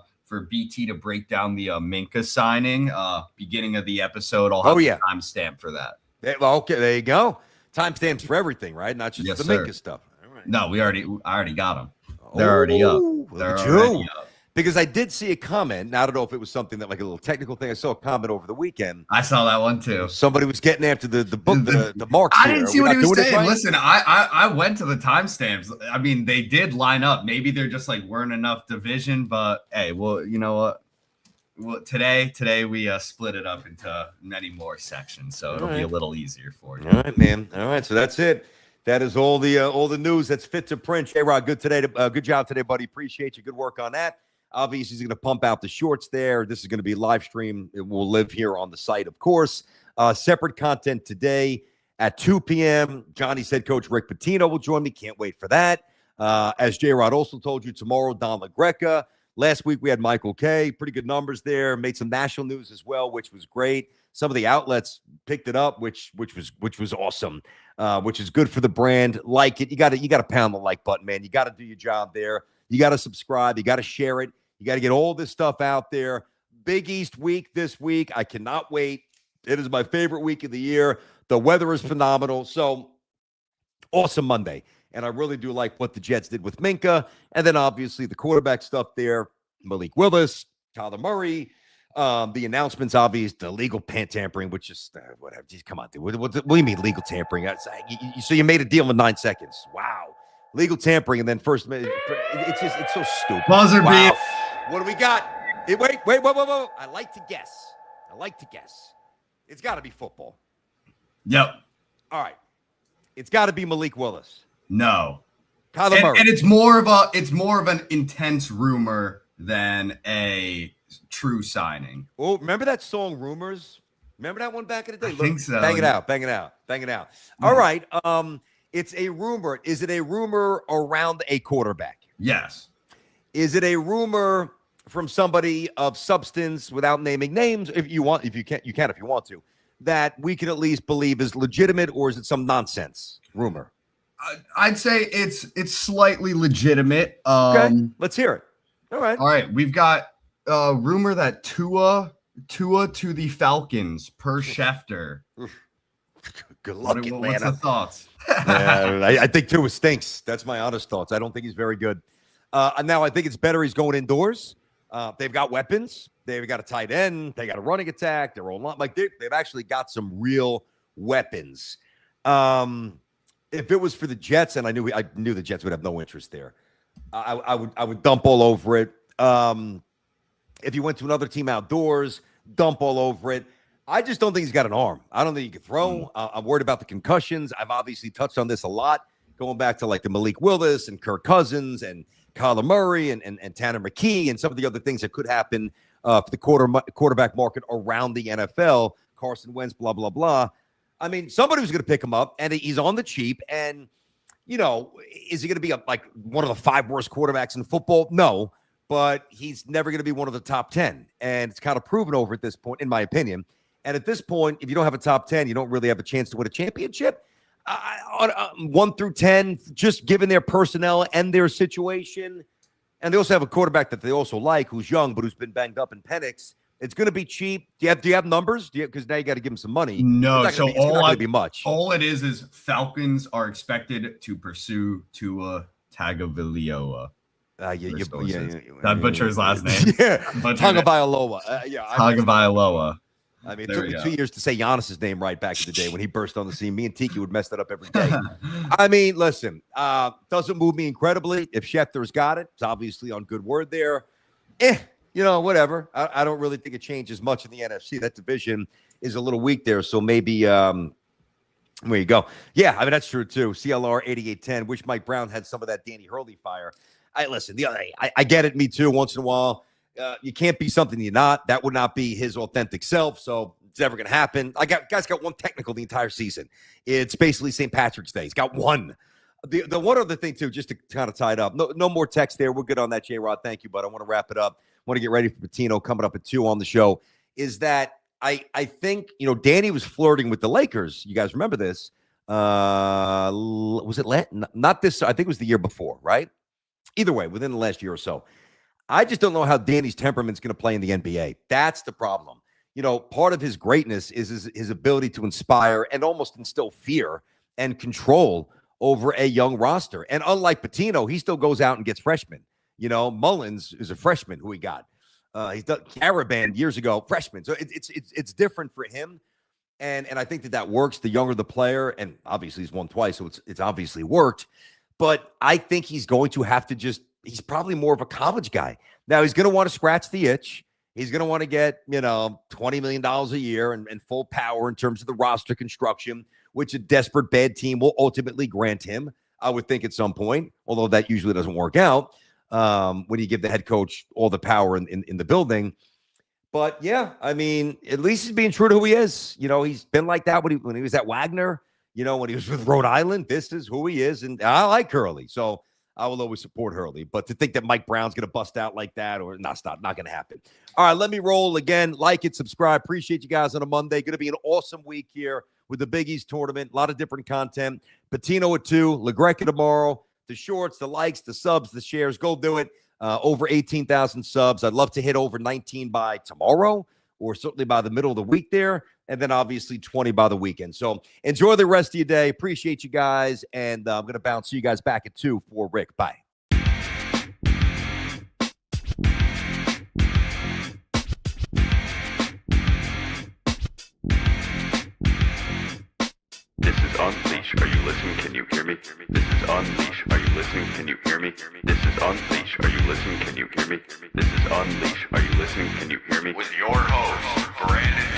D: BT to break down the Minkah signing, beginning of the episode, I'll have a timestamp for that.
C: Okay, there you go. Timestamps for everything, right? Not just the Minkah stuff. All right.
D: No, I already got them. They're already up. They're already up.
C: Because I did see a comment. Now, I don't know if it was something that like a little technical thing. I saw a comment over the weekend.
D: I saw that one too.
C: Somebody was getting after the book, the marks.
D: I didn't see what he was saying. Right? Listen, I went to the timestamps. I mean, they did line up. Maybe they're just like weren't enough division, but hey, well, you know what? Well, today we split it up into many more sections, so it'll be a little easier for you.
C: All right, man. All right, so that's it. That is all the news that's fit to print. Hey, Rod, good job today, buddy. Appreciate you. Good work on that. Obviously, he's going to pump out the shorts there. This is going to be live stream. It will live here on the site, of course. Separate content today at 2 p.m. Johnny's head coach Rick Pitino will join me. Can't wait for that. As J-Rod also told you, tomorrow, Don LaGreca. Last week, we had Michael K. Pretty good numbers there. Made some national news as well, which was great. Some of the outlets picked it up, which was awesome, which is good for the brand. Like it. You got to pound the like button, man. You got to do your job there. You got to subscribe. You got to share it. You got to get all this stuff out there. Big East week this week. I cannot wait. It is my favorite week of the year. The weather is phenomenal. So awesome Monday. And I really do like what the Jets did with Minkah. And then obviously the quarterback stuff there. Malik Willis, Kyler Murray. The announcements, obvious, the legal tampering, which is whatever. Jeez, come on, dude. What do you mean legal tampering? So you made a deal in 9 seconds. Wow. Legal tampering. And then it's so stupid.
D: Buzzer beat.
C: What do we got? Wait. I like to guess. It's got to be football.
D: Yep.
C: All right. It's got to be Malik Willis.
D: No.
C: Kyler Murray.
D: And it's more of an intense rumor than a true signing.
C: Oh, remember that song Rumors? Remember that one back in the day?
D: I think so.
C: Bang it out.
D: Yeah.
C: All right. It's a rumor. Is it a rumor around a quarterback?
D: Yes.
C: Is it a rumor from somebody of substance without naming names? If you want, if you can if you want to, that we can at least believe is legitimate, or is it some nonsense rumor?
D: I'd say it's slightly legitimate.
C: Okay, let's hear it. All right.
D: We've got a rumor that Tua to the Falcons per Schefter.
C: Good luck, Atlanta.
D: What's the thoughts?
C: I think Tua stinks. That's my honest thoughts. I don't think he's very good. Now I think it's better he's going indoors. They've got weapons. They've got a tight end. They got a running attack. They're all like they've actually got some real weapons. If it was for the Jets, and I knew the Jets would have no interest there, I would dump all over it. If you went to another team outdoors, dump all over it. I just don't think he's got an arm. I don't think he can throw. I'm worried about the concussions. I've obviously touched on this a lot, going back to like the Malik Willis and Kirk Cousins and Kyler Murray and Tanner McKee and some of the other things that could happen for the quarterback market around the NFL. Carson Wentz, blah, blah, blah. I mean, somebody was going to pick him up, and he's on the cheap. And, you know, is he going to be like one of the 5 worst quarterbacks in football? No, but he's never going to be one of the top 10. And it's kind of proven over at this point, in my opinion. And at this point, if you don't have a top 10, you don't really have a chance to win a championship. 1 through 10, just given their personnel and their situation. And they also have a quarterback that they also like, who's young, but who's been banged up in Penix. It's going to be cheap. Do you have numbers? Because now you got to give him some money.
D: No, so
C: it's not going to be much.
D: All it is Falcons are expected to pursue Tua Tagovailoa. That butcher's last name.
C: Yeah, Tagovailoa.
D: Tagovailoa.
C: I mean, it took me 2 years to say Giannis's name right back in the day when he burst on the scene. Me and Tiki would mess that up every day. I mean, listen, doesn't move me incredibly. If Schefter's got it, it's obviously on good word there. Whatever. I don't really think it changes much in the NFC. That division is a little weak there, so maybe there you go. Yeah, I mean, that's true, too. CLR 8810. Wish Mike Brown had some of that Danny Hurley fire. Listen, I get it, me too, once in a while. You can't be something you're not. That would not be his authentic self. So it's never going to happen. Guy's got one technical the entire season. It's basically St. Patrick's Day. He's got one. The one other thing, too, just to kind of tie it up. No more text there. We're good on that, J-Rod. Thank you, but I want to wrap it up. I want to get ready for Patino coming up at 2 on the show. Is that I think, Danny was flirting with the Lakers. You guys remember this? Was it not this? I think it was the year before, right? Either way, within the last year or so. I just don't know how Danny's temperament's going to play in the NBA. That's the problem. Part of his greatness is his ability to inspire and almost instill fear and control over a young roster. And unlike Patino, he still goes out and gets freshmen. Mullins is a freshman who he got. He's done Caravan years ago, freshman. So it's different for him. And I think that works. The younger the player, and obviously he's won twice, so it's obviously worked. But I think he's going to have to he's probably more of a college guy. Now he's going to want to scratch the itch. He's going to want to get, $20 million a year and full power in terms of the roster construction, which a desperate bad team will ultimately grant him, I would think, at some point, although that usually doesn't work out when you give the head coach all the power in the building. But, yeah, I mean, at least he's being true to who he is. He's been like that when he was at Wagner, when he was with Rhode Island. This is who he is, and I like Hurley. So I will always support Hurley. But to think that Mike Brown's going to bust out like that, or not going to happen. All right, let me roll again. Like it, subscribe. Appreciate you guys on a Monday. Going to be an awesome week here with the Big East tournament. A lot of different content. Patino at 2, LaGreca tomorrow. The shorts, the likes, the subs, the shares. Go do it. Over 18,000 subs. I'd love to hit over 19 by tomorrow, or certainly by the middle of the week there. And then obviously 20 by the weekend. So enjoy the rest of your day. Appreciate you guys. And I'm going to bounce you guys back at 2 for Rick. Bye.
A: This is Unleash. Are you listening? Can you hear me? This is Unleash. Are you listening? Can you hear me? This is Unleash. Are you listening? Can you hear me? This is Unleash. Are you listening? Can you hear me?
B: With your host, Brandon